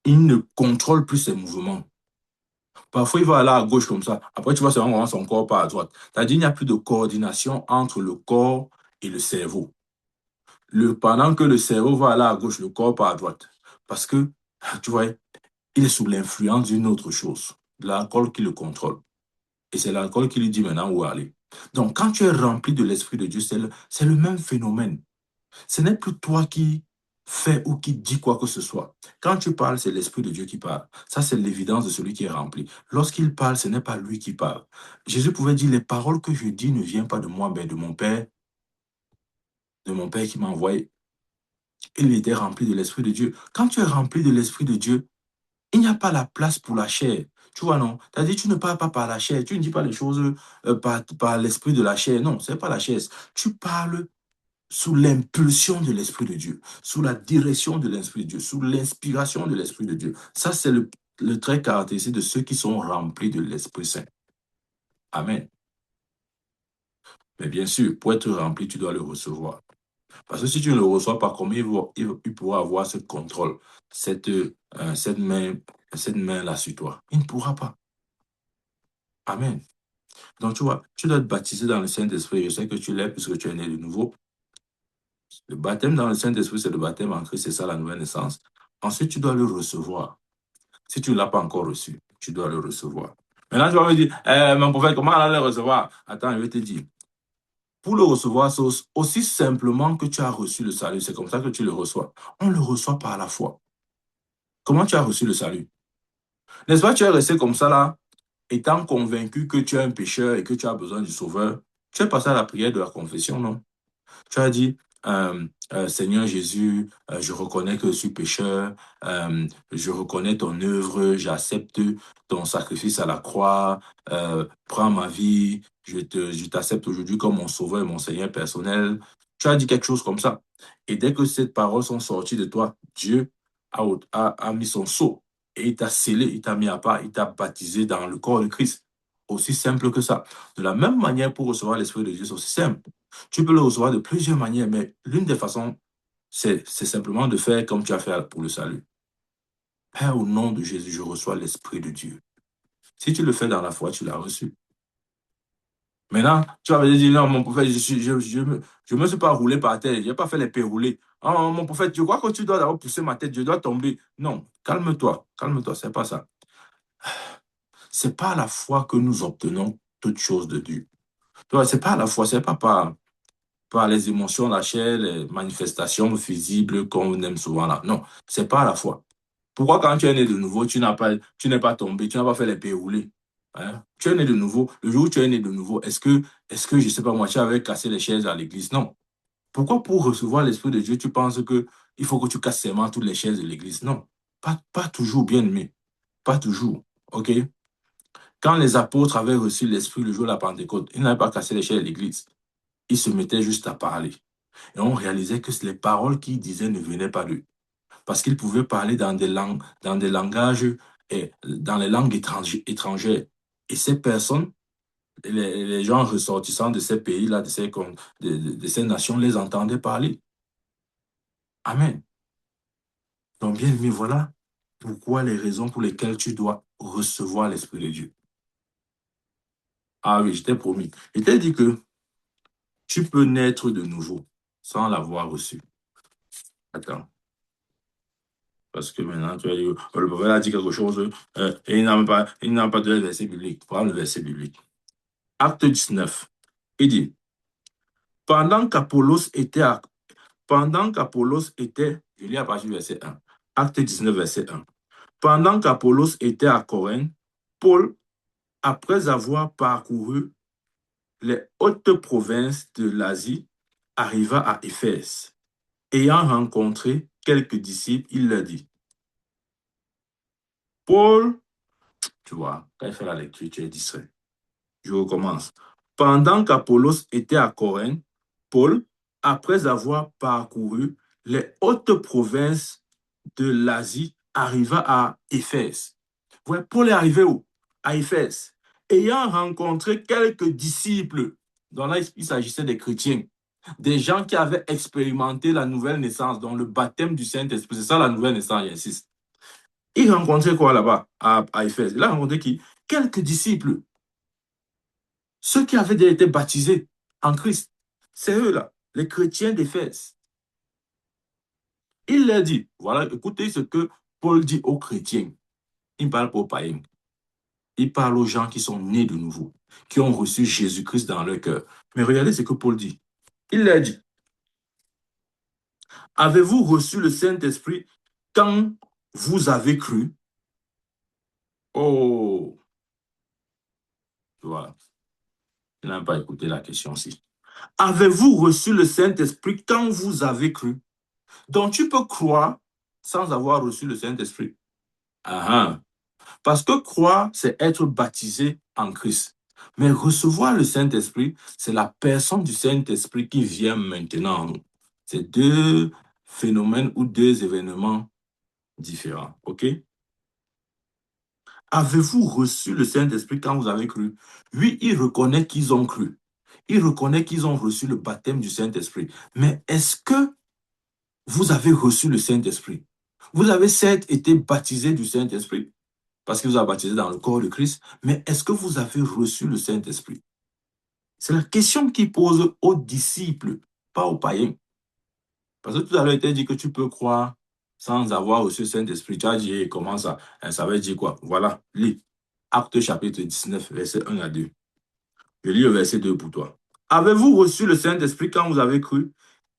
il ne contrôle plus ses mouvements. Parfois, il va aller à gauche comme ça. Après, tu vois seulement comment son corps part à droite. C'est-à-dire qu'il n'y a plus de coordination entre le corps et le cerveau. Pendant que le cerveau va aller à gauche, le corps part à droite. Parce que, tu vois, il est sous l'influence d'une autre chose. l'alcool qui le contrôle. Et c'est l'alcool qui lui dit maintenant où aller. Donc, quand tu es rempli de l'Esprit de Dieu, c'est le même phénomène. Ce n'est plus toi qui fais ou qui dis quoi que ce soit. Quand tu parles, c'est l'Esprit de Dieu qui parle. Ça, c'est l'évidence de celui qui est rempli. Lorsqu'il parle, ce n'est pas lui qui parle. Jésus pouvait dire, les paroles que je dis ne viennent pas de moi, mais de mon Père qui m'a envoyé. Il était rempli de l'Esprit de Dieu. Quand tu es rempli de l'Esprit de Dieu, il n'y a pas la place pour la chair. Tu vois, non? C'est-à-dire, tu ne parles pas par la chair. Tu ne dis pas les choses par l'esprit de la chair. Non, c'est pas la chair. Tu parles sous l'impulsion de l'Esprit de Dieu, sous la direction de l'Esprit de Dieu, sous l'inspiration de l'Esprit de Dieu. Ça, c'est le trait caractéristique de ceux qui sont remplis de l'Esprit Saint. Amen. Mais bien sûr, pour être rempli, tu dois le recevoir. Parce que si tu ne le reçois pas, comment il pourra avoir ce contrôle, cette main, cette main-là sur toi? Il ne pourra pas. Amen. Donc, tu vois, tu dois être baptisé dans le Saint-Esprit. Je sais que tu l'es puisque tu es né de nouveau. Le baptême dans le Saint-Esprit, c'est le baptême en Christ, c'est ça la nouvelle naissance. Ensuite, tu dois le recevoir. Si tu ne l'as pas encore reçu, tu dois le recevoir. Maintenant, tu vas me dire, mon prophète, comment on va le recevoir? Attends, je vais te dire. Pour le recevoir, c'est aussi simplement que tu as reçu le salut. C'est comme ça que tu le reçois. On le reçoit par la foi. Comment tu as reçu le salut? N'est-ce pas, tu es resté comme ça là, étant convaincu que tu es un pécheur et que tu as besoin du sauveur. Tu es passé à la prière de la confession, non? Tu as dit, Seigneur Jésus, je reconnais que je suis pécheur, je reconnais ton œuvre, j'accepte ton sacrifice à la croix, prends ma vie, je t'accepte aujourd'hui comme mon sauveur et mon Seigneur personnel. Tu as dit quelque chose comme ça. Et dès que ces paroles sont sorties de toi, Dieu a mis son sceau et il t'a scellé, il t'a mis à part, il t'a baptisé dans le corps de Christ. Aussi simple que ça. De la même manière, pour recevoir l'Esprit de Dieu, c'est aussi simple. Tu peux le recevoir de plusieurs manières, mais l'une des façons, c'est simplement de faire comme tu as fait pour le salut. Père, au nom de Jésus, je reçois l'Esprit de Dieu. Si tu le fais dans la foi, tu l'as reçu. Maintenant, tu vas me dire, non, mon prophète, je me suis pas roulé par terre, je n'ai pas fait les pieds roulés. Oh, mon prophète, je crois que tu dois d'abord pousser ma tête, je dois tomber. Non, calme-toi, c'est pas ça. C'est pas la foi que nous obtenons toutes choses de Dieu. Tu vois, c'est pas la foi, c'est pas par les émotions, la chair, les manifestations visibles qu'on aime souvent là. Non, c'est pas la foi. Pourquoi quand tu es né de nouveau, tu n'es pas tombé, tu n'as pas fait les pieds roulés? Hein? Tu es né de nouveau. Le jour où tu es né de nouveau, je sais pas moi, tu avais cassé les chaises à l'église? Non. Pourquoi pour recevoir l'Esprit de Dieu, tu penses que il faut que tu casses seulement toutes les chaises de l'église? Non. Pas toujours, bien aimé. Pas toujours. OK? Quand les apôtres avaient reçu l'Esprit le jour de la Pentecôte, ils n'avaient pas cassé les chaises de l'église. Ils se mettaient juste à parler. Et on réalisait que les paroles qu'ils disaient ne venaient pas d'eux. Parce qu'ils pouvaient parler dans des langages et dans les langues étrangères. Et ces personnes, les gens ressortissants de ces pays-là, de ces nations, les entendaient parler. Amen. Donc, bien aimé, voilà pourquoi les raisons pour lesquelles tu dois recevoir l'Esprit de Dieu. Ah oui, je t'ai promis. Je t'ai dit que tu peux naître de nouveau sans l'avoir reçu. Attends. Parce que maintenant, tu as dit, le prophète a dit quelque chose, et il n'a pas de verset biblique. Prends le verset biblique. Acte 19. Il dit, pendant qu'Apollos était je lis à partir du verset 1. Acte 19, verset 1. Pendant qu'Apollos était à Corinthe, Paul, après avoir parcouru les hautes provinces de l'Asie, arriva à Éphèse. Ayant rencontré quelques disciples, il leur dit, Paul, tu vois, quand il fait la lecture, tu es distrait. Je recommence. Pendant qu'Apollos était à Corinthe, Paul, après avoir parcouru les hautes provinces de l'Asie, arriva à Éphèse. Ouais, Paul est arrivé où? À Éphèse. Ayant rencontré quelques disciples, dont là, il s'agissait des chrétiens, des gens qui avaient expérimenté la nouvelle naissance, dont le baptême du Saint-Esprit. C'est ça la nouvelle naissance, j'insiste. Il rencontrait quoi là-bas, à Éphèse? Il a rencontré qui? Quelques disciples. Ceux qui avaient déjà été baptisés en Christ, c'est eux-là, les chrétiens d'Éphèse. Il leur dit, voilà, écoutez ce que Paul dit aux chrétiens. Il ne parle pas aux païens. Il parle aux gens qui sont nés de nouveau, qui ont reçu Jésus-Christ dans leur cœur. Mais regardez ce que Paul dit. Il leur dit, avez-vous reçu le Saint-Esprit quand vous avez cru? Oh, voilà. Je n'ai pas écouté la question-ci. Avez-vous reçu le Saint-Esprit quand vous avez cru? Donc, tu peux croire sans avoir reçu le Saint-Esprit. Ah, ah. Parce que croire, c'est être baptisé en Christ. Mais recevoir le Saint-Esprit, c'est la personne du Saint-Esprit qui vient maintenant en nous. C'est deux phénomènes ou deux événements différents. OK? Avez-vous reçu le Saint-Esprit quand vous avez cru? Oui, il reconnaît qu'ils ont cru. Il reconnaît qu'ils ont reçu le baptême du Saint-Esprit. Mais est-ce que vous avez reçu le Saint-Esprit? Vous avez certes été baptisé du Saint-Esprit, parce qu'il vous a baptisé dans le corps de Christ, mais est-ce que vous avez reçu le Saint-Esprit? C'est la question qu'il pose aux disciples, pas aux païens. Parce que tout à l'heure, il t'a dit que tu peux croire sans avoir reçu le Saint-Esprit. Tu as dit, comment ça? Ça veut dire quoi? Voilà, lis. Acte chapitre 19, verset 1 à 2. Je lis le verset 2 pour toi. Avez-vous reçu le Saint-Esprit quand vous avez cru?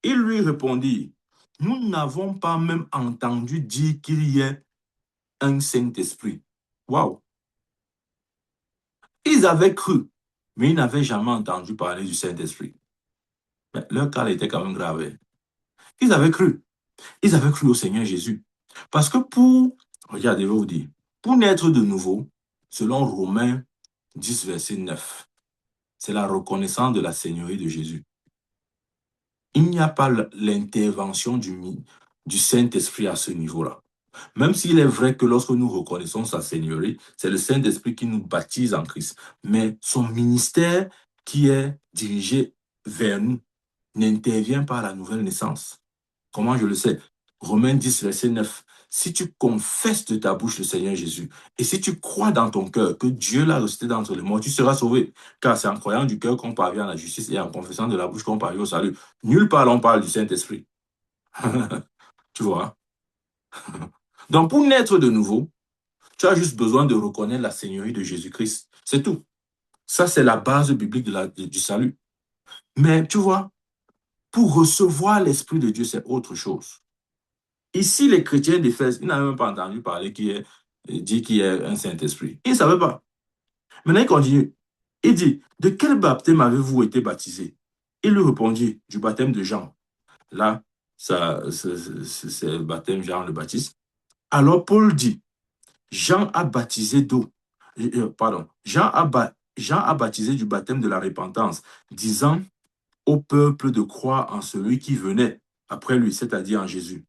Il lui répondit, nous n'avons pas même entendu dire qu'il y ait un Saint-Esprit. Waouh! Ils avaient cru, mais ils n'avaient jamais entendu parler du Saint-Esprit. Mais leur cas était quand même grave. Ils avaient cru. Ils avaient cru au Seigneur Jésus. Parce que regardez, je vais vous dire, pour naître de nouveau, selon Romains 10, verset 9, c'est la reconnaissance de la Seigneurie de Jésus. Il n'y a pas l'intervention du Saint-Esprit à ce niveau-là. Même s'il est vrai que lorsque nous reconnaissons sa Seigneurie, c'est le Saint-Esprit qui nous baptise en Christ. Mais son ministère qui est dirigé vers nous n'intervient pas à la nouvelle naissance. Comment je le sais? Romains 10, verset 9. Si tu confesses de ta bouche le Seigneur Jésus, et si tu crois dans ton cœur que Dieu l'a ressuscité d'entre les morts, tu seras sauvé. Car c'est en croyant du cœur qu'on parvient à la justice et en confessant de la bouche qu'on parvient au salut. Nulle part on parle du Saint-Esprit. Tu vois? Donc pour naître de nouveau, tu as juste besoin de reconnaître la Seigneurie de Jésus-Christ. C'est tout. Ça, c'est la base biblique du salut. Mais tu vois, pour recevoir l'Esprit de Dieu, c'est autre chose. Ici, les chrétiens d'Éphèse, ils n'avaient même pas entendu parler dit qu'il y a un Saint-Esprit. Ils ne savaient pas. Maintenant, il continue. Il dit, de quel baptême avez-vous été baptisé? Il lui répondit, du baptême de Jean. Là, c'est le baptême Jean le Baptiste. Alors Paul dit, Jean a baptisé d'eau. Pardon. Jean a baptisé du baptême de la repentance, disant au peuple de croire en celui qui venait après lui, c'est-à-dire en Jésus.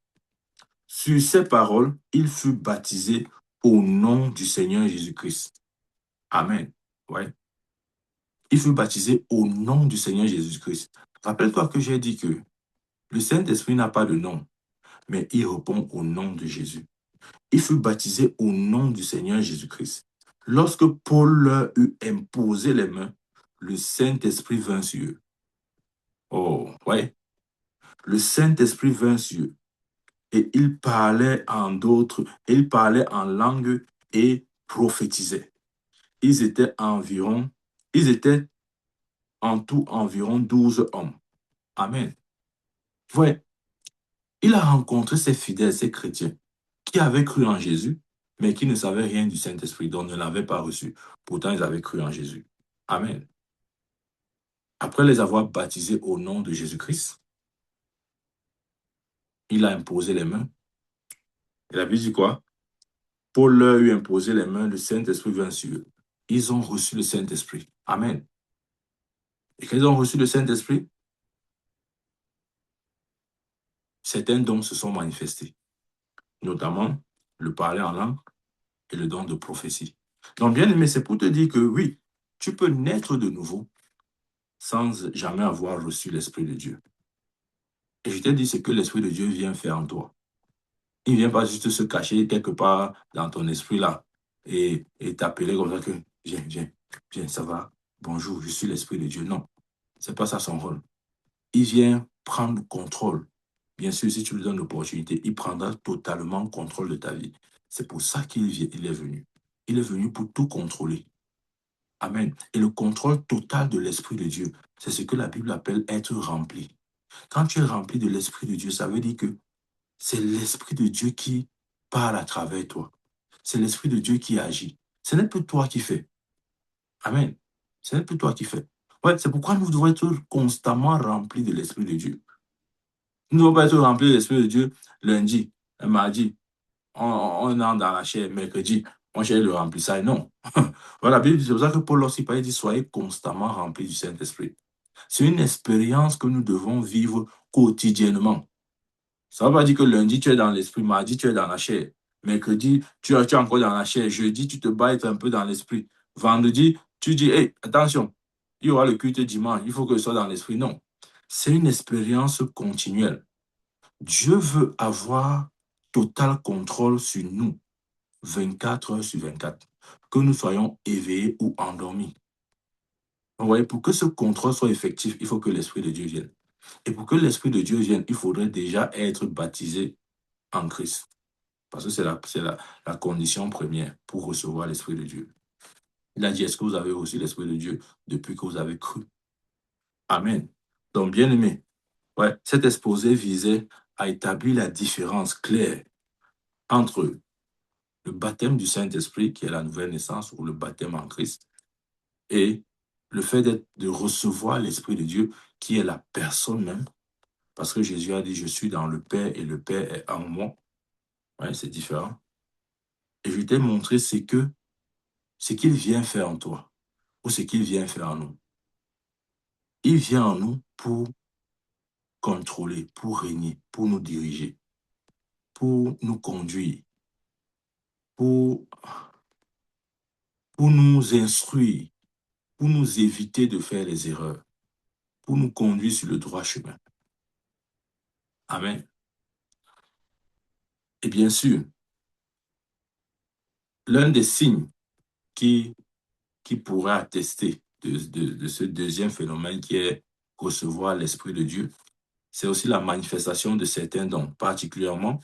Sur ces paroles, il fut baptisé au nom du Seigneur Jésus-Christ. Amen. Ouais. Il fut baptisé au nom du Seigneur Jésus-Christ. Rappelle-toi que j'ai dit que le Saint-Esprit n'a pas de nom, mais il répond au nom de Jésus. Il fut baptisé au nom du Seigneur Jésus-Christ. Lorsque Paul leur eut imposé les mains, le Saint-Esprit vint sur eux. Oh, ouais. Le Saint-Esprit vint sur eux. Et il parlait il parlait en langue et prophétisait. Ils étaient en tout environ 12 hommes. Amen. Ouais. Il a rencontré ses fidèles, ses chrétiens, qui avaient cru en Jésus, mais qui ne savaient rien du Saint-Esprit, donc ne l'avaient pas reçu. Pourtant, ils avaient cru en Jésus. Amen. Après les avoir baptisés au nom de Jésus-Christ, il a imposé les mains. Et la Bible dit quoi? Paul leur eut imposé les mains, le Saint-Esprit vint sur eux. Ils ont reçu le Saint-Esprit. Amen. Et quand ils ont reçu le Saint-Esprit, certains dons se sont manifestés, notamment le parler en langue et le don de prophétie. Donc, bien aimé, c'est pour te dire que oui, tu peux naître de nouveau sans jamais avoir reçu l'Esprit de Dieu. Et je t'ai dit ce que l'Esprit de Dieu vient faire en toi. Il ne vient pas juste se cacher quelque part dans ton esprit là et t'appeler comme ça que viens, ça va, bonjour, je suis l'Esprit de Dieu. Non, c'est pas ça son rôle. Il vient prendre contrôle. Bien sûr, si tu lui donnes l'opportunité, il prendra totalement contrôle de ta vie. C'est pour ça il est venu. Il est venu pour tout contrôler. Amen. Et le contrôle total de l'Esprit de Dieu, c'est ce que la Bible appelle être rempli. Quand tu es rempli de l'Esprit de Dieu, ça veut dire que c'est l'Esprit de Dieu qui parle à travers toi. C'est l'Esprit de Dieu qui agit. Ce n'est plus toi qui fais. Amen. Ce n'est plus toi qui fais. Ouais, c'est pourquoi nous devons être constamment remplis de l'Esprit de Dieu. Nous ne devons pas être remplis de l'Esprit de Dieu lundi, mardi, on entre dans la chair, mercredi, on cherche le remplissage. Non. Voilà, la Bible dit, c'est pour ça que Paul aussi parlait, dit, soyez constamment remplis du Saint-Esprit. C'est une expérience que nous devons vivre quotidiennement. Ça ne veut pas dire que lundi, tu es dans l'esprit, mardi, tu es dans la chair. Mercredi, tu es encore dans la chair. Jeudi, tu te bats être un peu dans l'esprit. Vendredi, tu dis, hey, attention, il y aura le culte dimanche, il faut que je sois dans l'esprit. Non. C'est une expérience continuelle. Dieu veut avoir total contrôle sur nous, 24 heures sur 24. Que nous soyons éveillés ou endormis. Vous voyez, pour que ce contrôle soit effectif, il faut que l'Esprit de Dieu vienne. Et pour que l'Esprit de Dieu vienne, il faudrait déjà être baptisé en Christ. Parce que c'est la condition première pour recevoir l'Esprit de Dieu. Il a dit, est-ce que vous avez reçu l'Esprit de Dieu depuis que vous avez cru? Amen. Donc, bien aimé, ouais, cet exposé visait à établir la différence claire entre le baptême du Saint-Esprit, qui est la nouvelle naissance, ou le baptême en Christ, et le fait de recevoir l'Esprit de Dieu, qui est la personne même, parce que Jésus a dit, je suis dans le Père et le Père est en moi. Ouais, c'est différent. Et je t'ai montré ce qu'il vient faire en toi, ou ce qu'il vient faire en nous. Il vient en nous pour contrôler, pour régner, pour nous diriger, pour nous conduire, pour, pour nous instruire, pour nous éviter de faire les erreurs, pour nous conduire sur le droit chemin. Amen. Et bien sûr, l'un des signes qui pourrait attester de ce deuxième phénomène qui est recevoir l'Esprit de Dieu, c'est aussi la manifestation de certains dons, particulièrement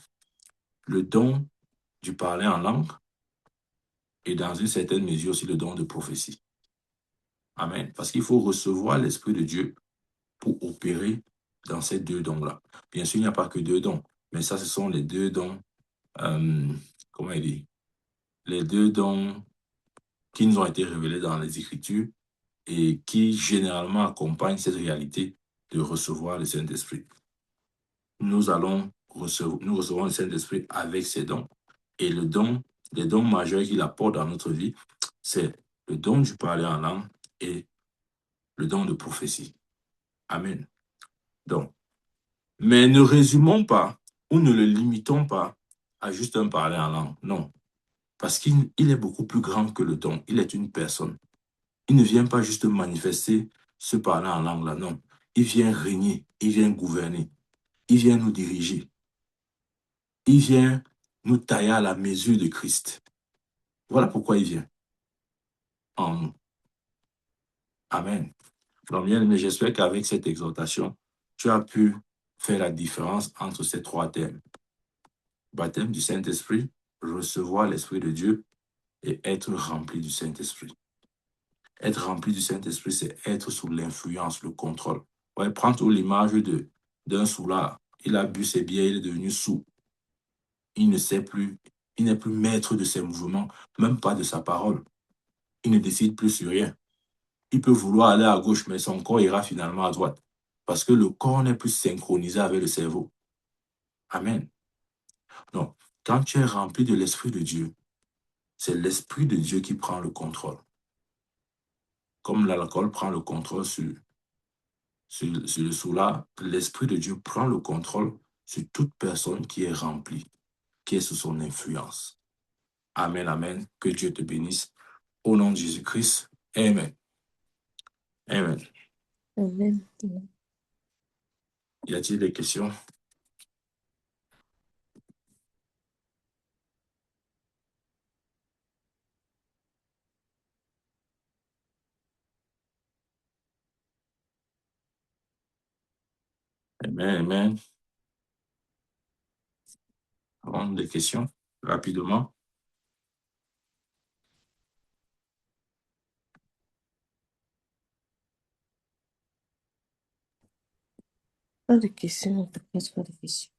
le don du parler en langue et dans une certaine mesure aussi le don de prophétie. Amen. Parce qu'il faut recevoir l'Esprit de Dieu pour opérer dans ces deux dons-là. Bien sûr, il n'y a pas que deux dons, mais ça, ce sont les deux dons, comment il dit, les deux dons qui nous ont été révélés dans les Écritures et qui généralement accompagnent cette réalité de recevoir le Saint-Esprit. Nous recevons le Saint-Esprit avec ces dons. Et les dons majeurs qu'il apporte dans notre vie, c'est le don du parler en langue et le don de prophétie. Amen. Donc, mais ne résumons pas ou ne le limitons pas à juste un parler en langue. Non. Parce qu'il est beaucoup plus grand que le don. Il est une personne. Il ne vient pas juste manifester ce parler en langue-là. Non. Il vient régner. Il vient gouverner. Il vient nous diriger. Il vient nous tailler à la mesure de Christ. Voilà pourquoi il vient en nous. Amen. Donc, bien aimé, j'espère qu'avec cette exhortation, tu as pu faire la différence entre ces trois thèmes. Baptême du Saint-Esprit, recevoir l'Esprit de Dieu et être rempli du Saint-Esprit. Être rempli du Saint-Esprit, c'est être sous l'influence, le contrôle. Ouais, prends l'image d'un soulard. Il a bu ses bières, il est devenu sourd. Il ne sait plus, il n'est plus maître de ses mouvements, même pas de sa parole. Il ne décide plus sur rien. Il peut vouloir aller à gauche, mais son corps ira finalement à droite. Parce que le corps n'est plus synchronisé avec le cerveau. Amen. Donc, quand tu es rempli de l'Esprit de Dieu, c'est l'Esprit de Dieu qui prend le contrôle. Comme l'alcool prend le contrôle sur le soulard, l'Esprit de Dieu prend le contrôle sur toute personne qui est remplie, qui est sous son influence. Amen, amen. Que Dieu te bénisse. Au nom de Jésus-Christ. Amen. Amen. Amen. Y a-t-il des questions? Amen, amen. Avons des questions rapidement? Pas de question, pas de question.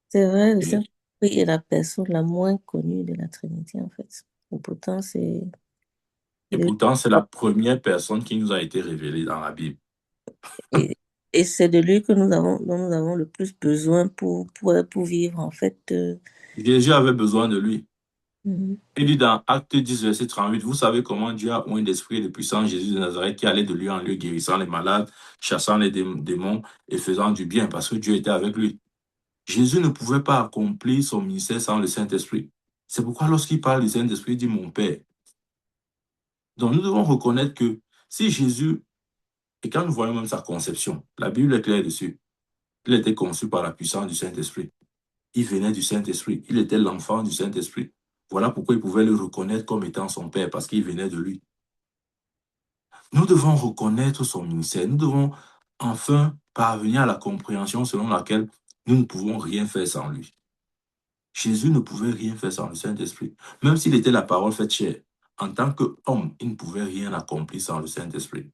C'est vrai, le Et, Saint-Esprit est la personne la moins connue de la Trinité, en fait. Et pourtant, c'est et le, pourtant, c'est la première personne qui nous a été révélée dans la Bible. et, et c'est de lui que dont nous avons le plus besoin pour vivre, en fait. Jésus avait besoin de lui. Mhm. Il dit dans Acte 10, verset 38, vous savez comment Dieu a oint d'esprit et de puissance Jésus de Nazareth qui allait de lieu en lieu guérissant les malades, chassant les démons et faisant du bien parce que Dieu était avec lui. Jésus ne pouvait pas accomplir son ministère sans le Saint-Esprit. C'est pourquoi lorsqu'il parle du Saint-Esprit, il dit mon Père. Donc nous devons reconnaître que si Jésus, et quand nous voyons même sa conception, la Bible est claire dessus, il était conçu par la puissance du Saint-Esprit. Il venait du Saint-Esprit. Il était l'enfant du Saint-Esprit. Voilà pourquoi il pouvait le reconnaître comme étant son Père, parce qu'il venait de lui. Nous devons reconnaître son ministère. Nous devons enfin parvenir à la compréhension selon laquelle nous ne pouvons rien faire sans lui. Jésus ne pouvait rien faire sans le Saint-Esprit. Même s'il était la parole faite chair, en tant qu'homme, il ne pouvait rien accomplir sans le Saint-Esprit.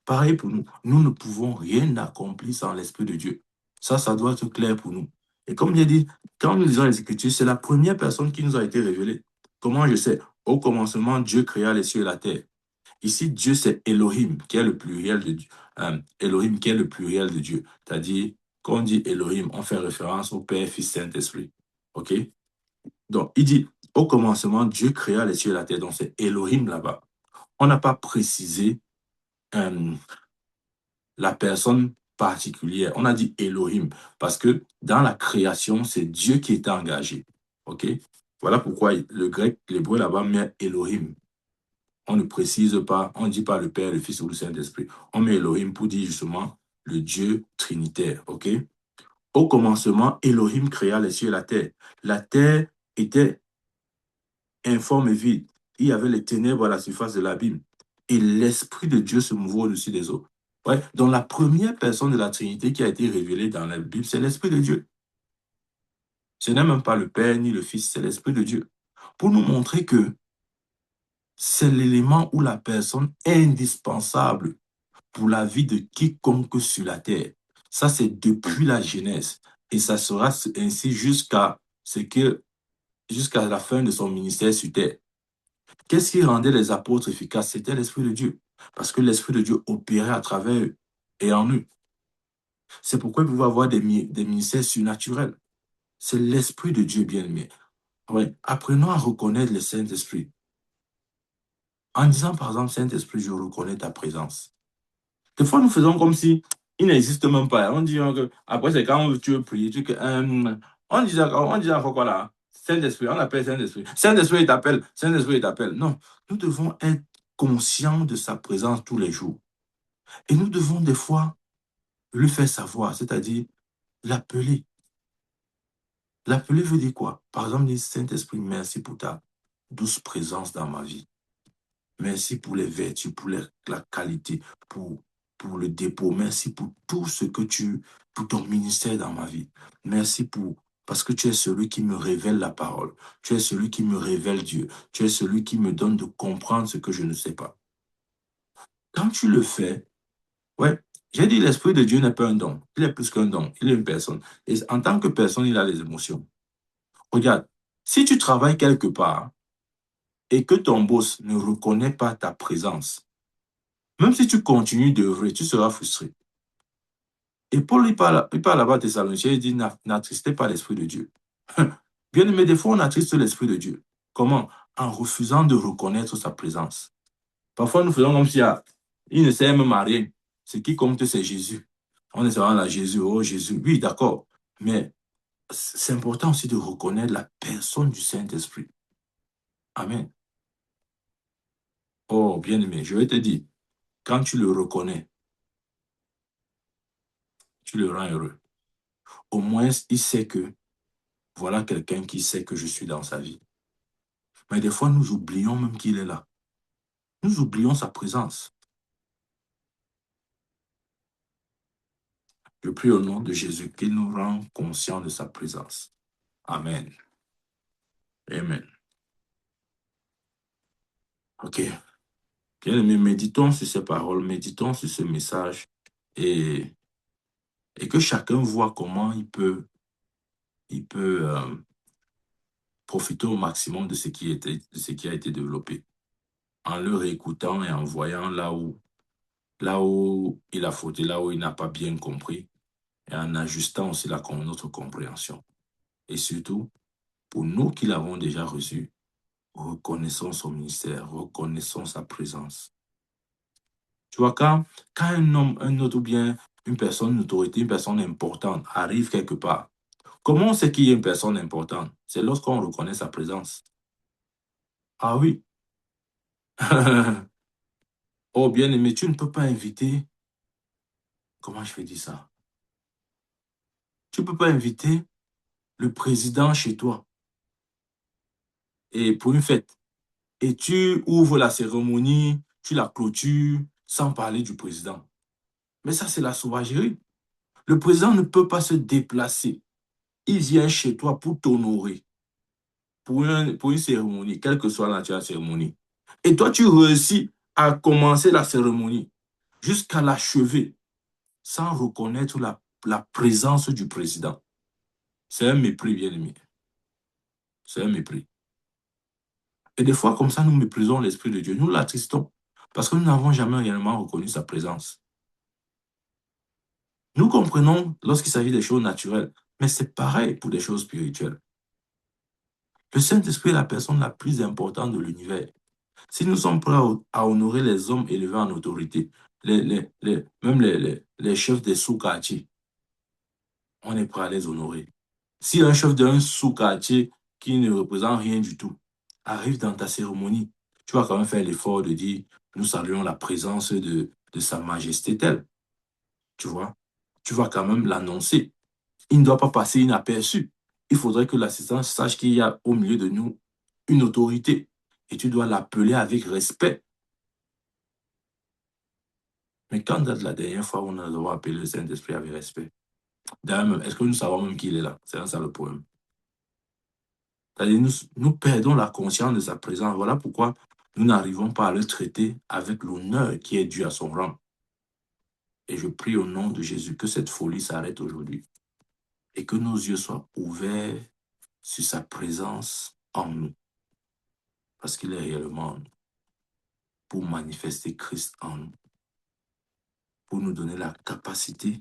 Pareil pour nous. Nous ne pouvons rien accomplir sans l'Esprit de Dieu. Ça doit être clair pour nous. Et comme j'ai dit, quand nous lisons les Écritures, c'est la première personne qui nous a été révélée. Comment je sais? Au commencement, Dieu créa les cieux et la terre. Ici, Dieu, c'est Elohim, qui est le pluriel de Dieu. Elohim, qui est le pluriel de Dieu. C'est-à-dire, quand on dit Elohim, on fait référence au Père, Fils, Saint-Esprit. OK? Donc, il dit, au commencement, Dieu créa les cieux et la terre. Donc, c'est Elohim là-bas. On n'a pas précisé euh, la personne particulière. On a dit Elohim parce que dans la création, c'est Dieu qui est engagé. OK? Voilà pourquoi le grec, l'hébreu là-bas met Elohim. On ne précise pas, on ne dit pas le Père, le Fils ou le Saint-Esprit. On met Elohim pour dire justement le Dieu trinitaire. OK? Au commencement, Elohim créa les cieux et la terre. La terre était informe et vide. Il y avait les ténèbres à la surface de l'abîme. Et l'Esprit de Dieu se mouvait au-dessus des eaux. Ouais. Donc la première personne de la Trinité qui a été révélée dans la Bible, c'est l'Esprit de Dieu. Ce n'est même pas le Père ni le Fils, c'est l'Esprit de Dieu. Pour nous montrer que c'est l'élément ou la personne indispensable pour la vie de quiconque sur la terre. Ça, c'est depuis la Genèse. Et ça sera ainsi jusqu'à la fin de son ministère sur terre. Qu'est-ce qui rendait les apôtres efficaces? C'était l'Esprit de Dieu. Parce que l'Esprit de Dieu opérait à travers eux et en eux. C'est pourquoi ils pouvaient avoir des ministères surnaturels. C'est l'Esprit de Dieu bien-aimé. Ouais. Apprenons à reconnaître le Saint-Esprit. En disant, par exemple, Saint-Esprit, je reconnais ta présence. Des fois, nous faisons comme si il n'existe même pas. On dit que, après, c'est quand tu veux prier, on dit encore quoi là? Saint-Esprit, on appelle Saint-Esprit. Saint-Esprit, il t'appelle. Saint-Esprit, il t'appelle. Non, nous devons être conscients de sa présence tous les jours. Et nous devons des fois lui faire savoir, c'est-à-dire l'appeler. L'appeler veut dire quoi? Par exemple, dire Saint-Esprit, merci pour ta douce présence dans ma vie. Merci pour les vertus, pour la qualité, pour le dépôt. Merci pour tout ce que pour ton ministère dans ma vie. Merci parce que tu es celui qui me révèle la parole. Tu es celui qui me révèle Dieu. Tu es celui qui me donne de comprendre ce que je ne sais pas. Quand tu le fais, ouais, j'ai dit l'Esprit de Dieu n'est pas un don. Il est plus qu'un don. Il est une personne. Et en tant que personne, il a les émotions. Regarde, si tu travailles quelque part et que ton boss ne reconnaît pas ta présence, même si tu continues d'œuvrer, tu seras frustré. Et Paul, il parle là-bas à Thessaloniciens, il dit, n'attristez pas l'Esprit de Dieu. Bien aimé, des fois, on attriste l'Esprit de Dieu. Comment? En refusant de reconnaître sa présence. Parfois, nous faisons comme si il ne sert même à rien. Ce qui compte, c'est Jésus. On est seulement là, Jésus, oh Jésus. Oui, d'accord. Mais c'est important aussi de reconnaître la personne du Saint-Esprit. Amen. Oh, bien aimé, je vais te dire, quand tu le reconnais, tu le rends heureux. Au moins, il sait que voilà quelqu'un qui sait que je suis dans sa vie. Mais des fois, nous oublions même qu'il est là. Nous oublions sa présence. Je prie au nom de Jésus qu'il nous rend conscients de sa présence. Amen. Amen. OK. Bien aimé, méditons sur ces paroles, méditons sur ce message et et que chacun voit comment il peut profiter au maximum de de ce qui a été développé, en le réécoutant et en voyant là où il a fauté, là où il n'a pas bien compris, et en ajustant aussi notre compréhension. Et surtout, pour nous qui l'avons déjà reçu, reconnaissons son ministère, reconnaissons sa présence. Tu vois, quand un homme, un autre ou bien une personne, une autorité, une personne importante arrive quelque part, comment on sait qu'il y a une personne importante? C'est lorsqu'on reconnaît sa présence. Ah oui. Oh, bien-aimé, tu ne peux pas inviter, comment je vais dire ça? Tu ne peux pas inviter le président chez toi et pour une fête. Et tu ouvres la cérémonie, tu la clôtures sans parler du président. Mais ça, c'est la sauvagerie. Le président ne peut pas se déplacer. Il vient chez toi pour t'honorer, pour une cérémonie, quelle que soit la nature de la cérémonie. Et toi, tu réussis à commencer la cérémonie jusqu'à l'achever sans reconnaître la présence du président. C'est un mépris, bien aimé. C'est un mépris. Et des fois, comme ça, nous méprisons l'Esprit de Dieu. Nous l'attristons parce que nous n'avons jamais réellement reconnu sa présence. Nous comprenons lorsqu'il s'agit des choses naturelles, mais c'est pareil pour des choses spirituelles. Le Saint-Esprit est la personne la plus importante de l'univers. Si nous sommes prêts à honorer les hommes élevés en autorité, même les chefs des sous-quartiers, on est prêt à les honorer. Si un chef d'un sous-quartier qui ne représente rien du tout arrive dans ta cérémonie, tu vas quand même faire l'effort de dire, nous saluons la présence de Sa Majesté telle, tu vois. Tu vas quand même l'annoncer. Il ne doit pas passer inaperçu. Il faudrait que l'assistant sache qu'il y a au milieu de nous une autorité et tu dois l'appeler avec respect. Mais quand date la dernière fois où nous avons appelé le Saint-Esprit avec respect? D'ailleurs, est-ce que nous savons même qu'il est là? C'est ça le problème. C'est-à-dire, nous perdons la conscience de sa présence. Voilà pourquoi nous n'arrivons pas à le traiter avec l'honneur qui est dû à son rang. Et je prie au nom de Jésus que cette folie s'arrête aujourd'hui et que nos yeux soient ouverts sur sa présence en nous. Parce qu'il est réellement en nous. Pour manifester Christ en nous. Pour nous donner la capacité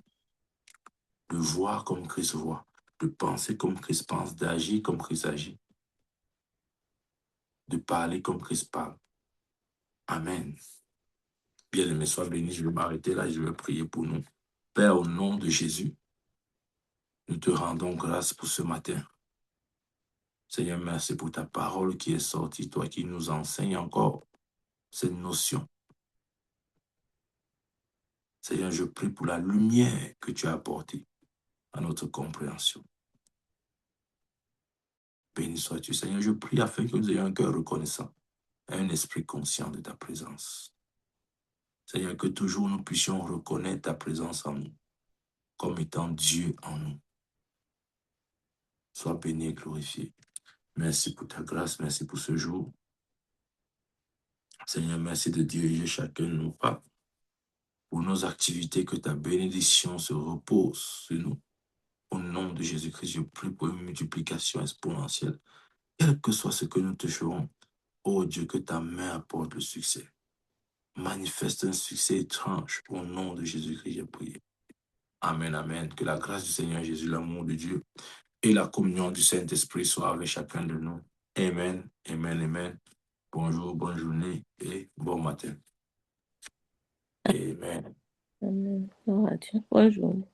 de voir comme Christ voit, de penser comme Christ pense, d'agir comme Christ agit, de parler comme Christ parle. Amen. Bien-aimé, sois béni, je vais m'arrêter là, je vais prier pour nous. Père, au nom de Jésus, nous te rendons grâce pour ce matin. Seigneur, merci pour ta parole qui est sortie, toi qui nous enseignes encore cette notion. Seigneur, je prie pour la lumière que tu as apportée à notre compréhension. Béni sois-tu, Seigneur. Je prie afin que nous ayons un cœur reconnaissant et un esprit conscient de ta présence. Seigneur, que toujours nous puissions reconnaître ta présence en nous, comme étant Dieu en nous. Sois béni et glorifié. Merci pour ta grâce, merci pour ce jour. Seigneur, merci de diriger chacun de nos pas pour nos activités, que ta bénédiction se repose sur nous. Au nom de Jésus-Christ, je prie pour une multiplication exponentielle. Quel que soit ce que nous toucherons, oh Dieu, que ta main apporte le succès. Manifeste un succès étrange. Au nom de Jésus-Christ, j'ai prié. Amen, amen. Que la grâce du Seigneur Jésus, l'amour de Dieu et la communion du Saint-Esprit soient avec chacun de nous. Amen, amen, amen. Bonjour, bonne journée et bon matin. Amen. Amen. Gloire à Dieu. Bonne journée.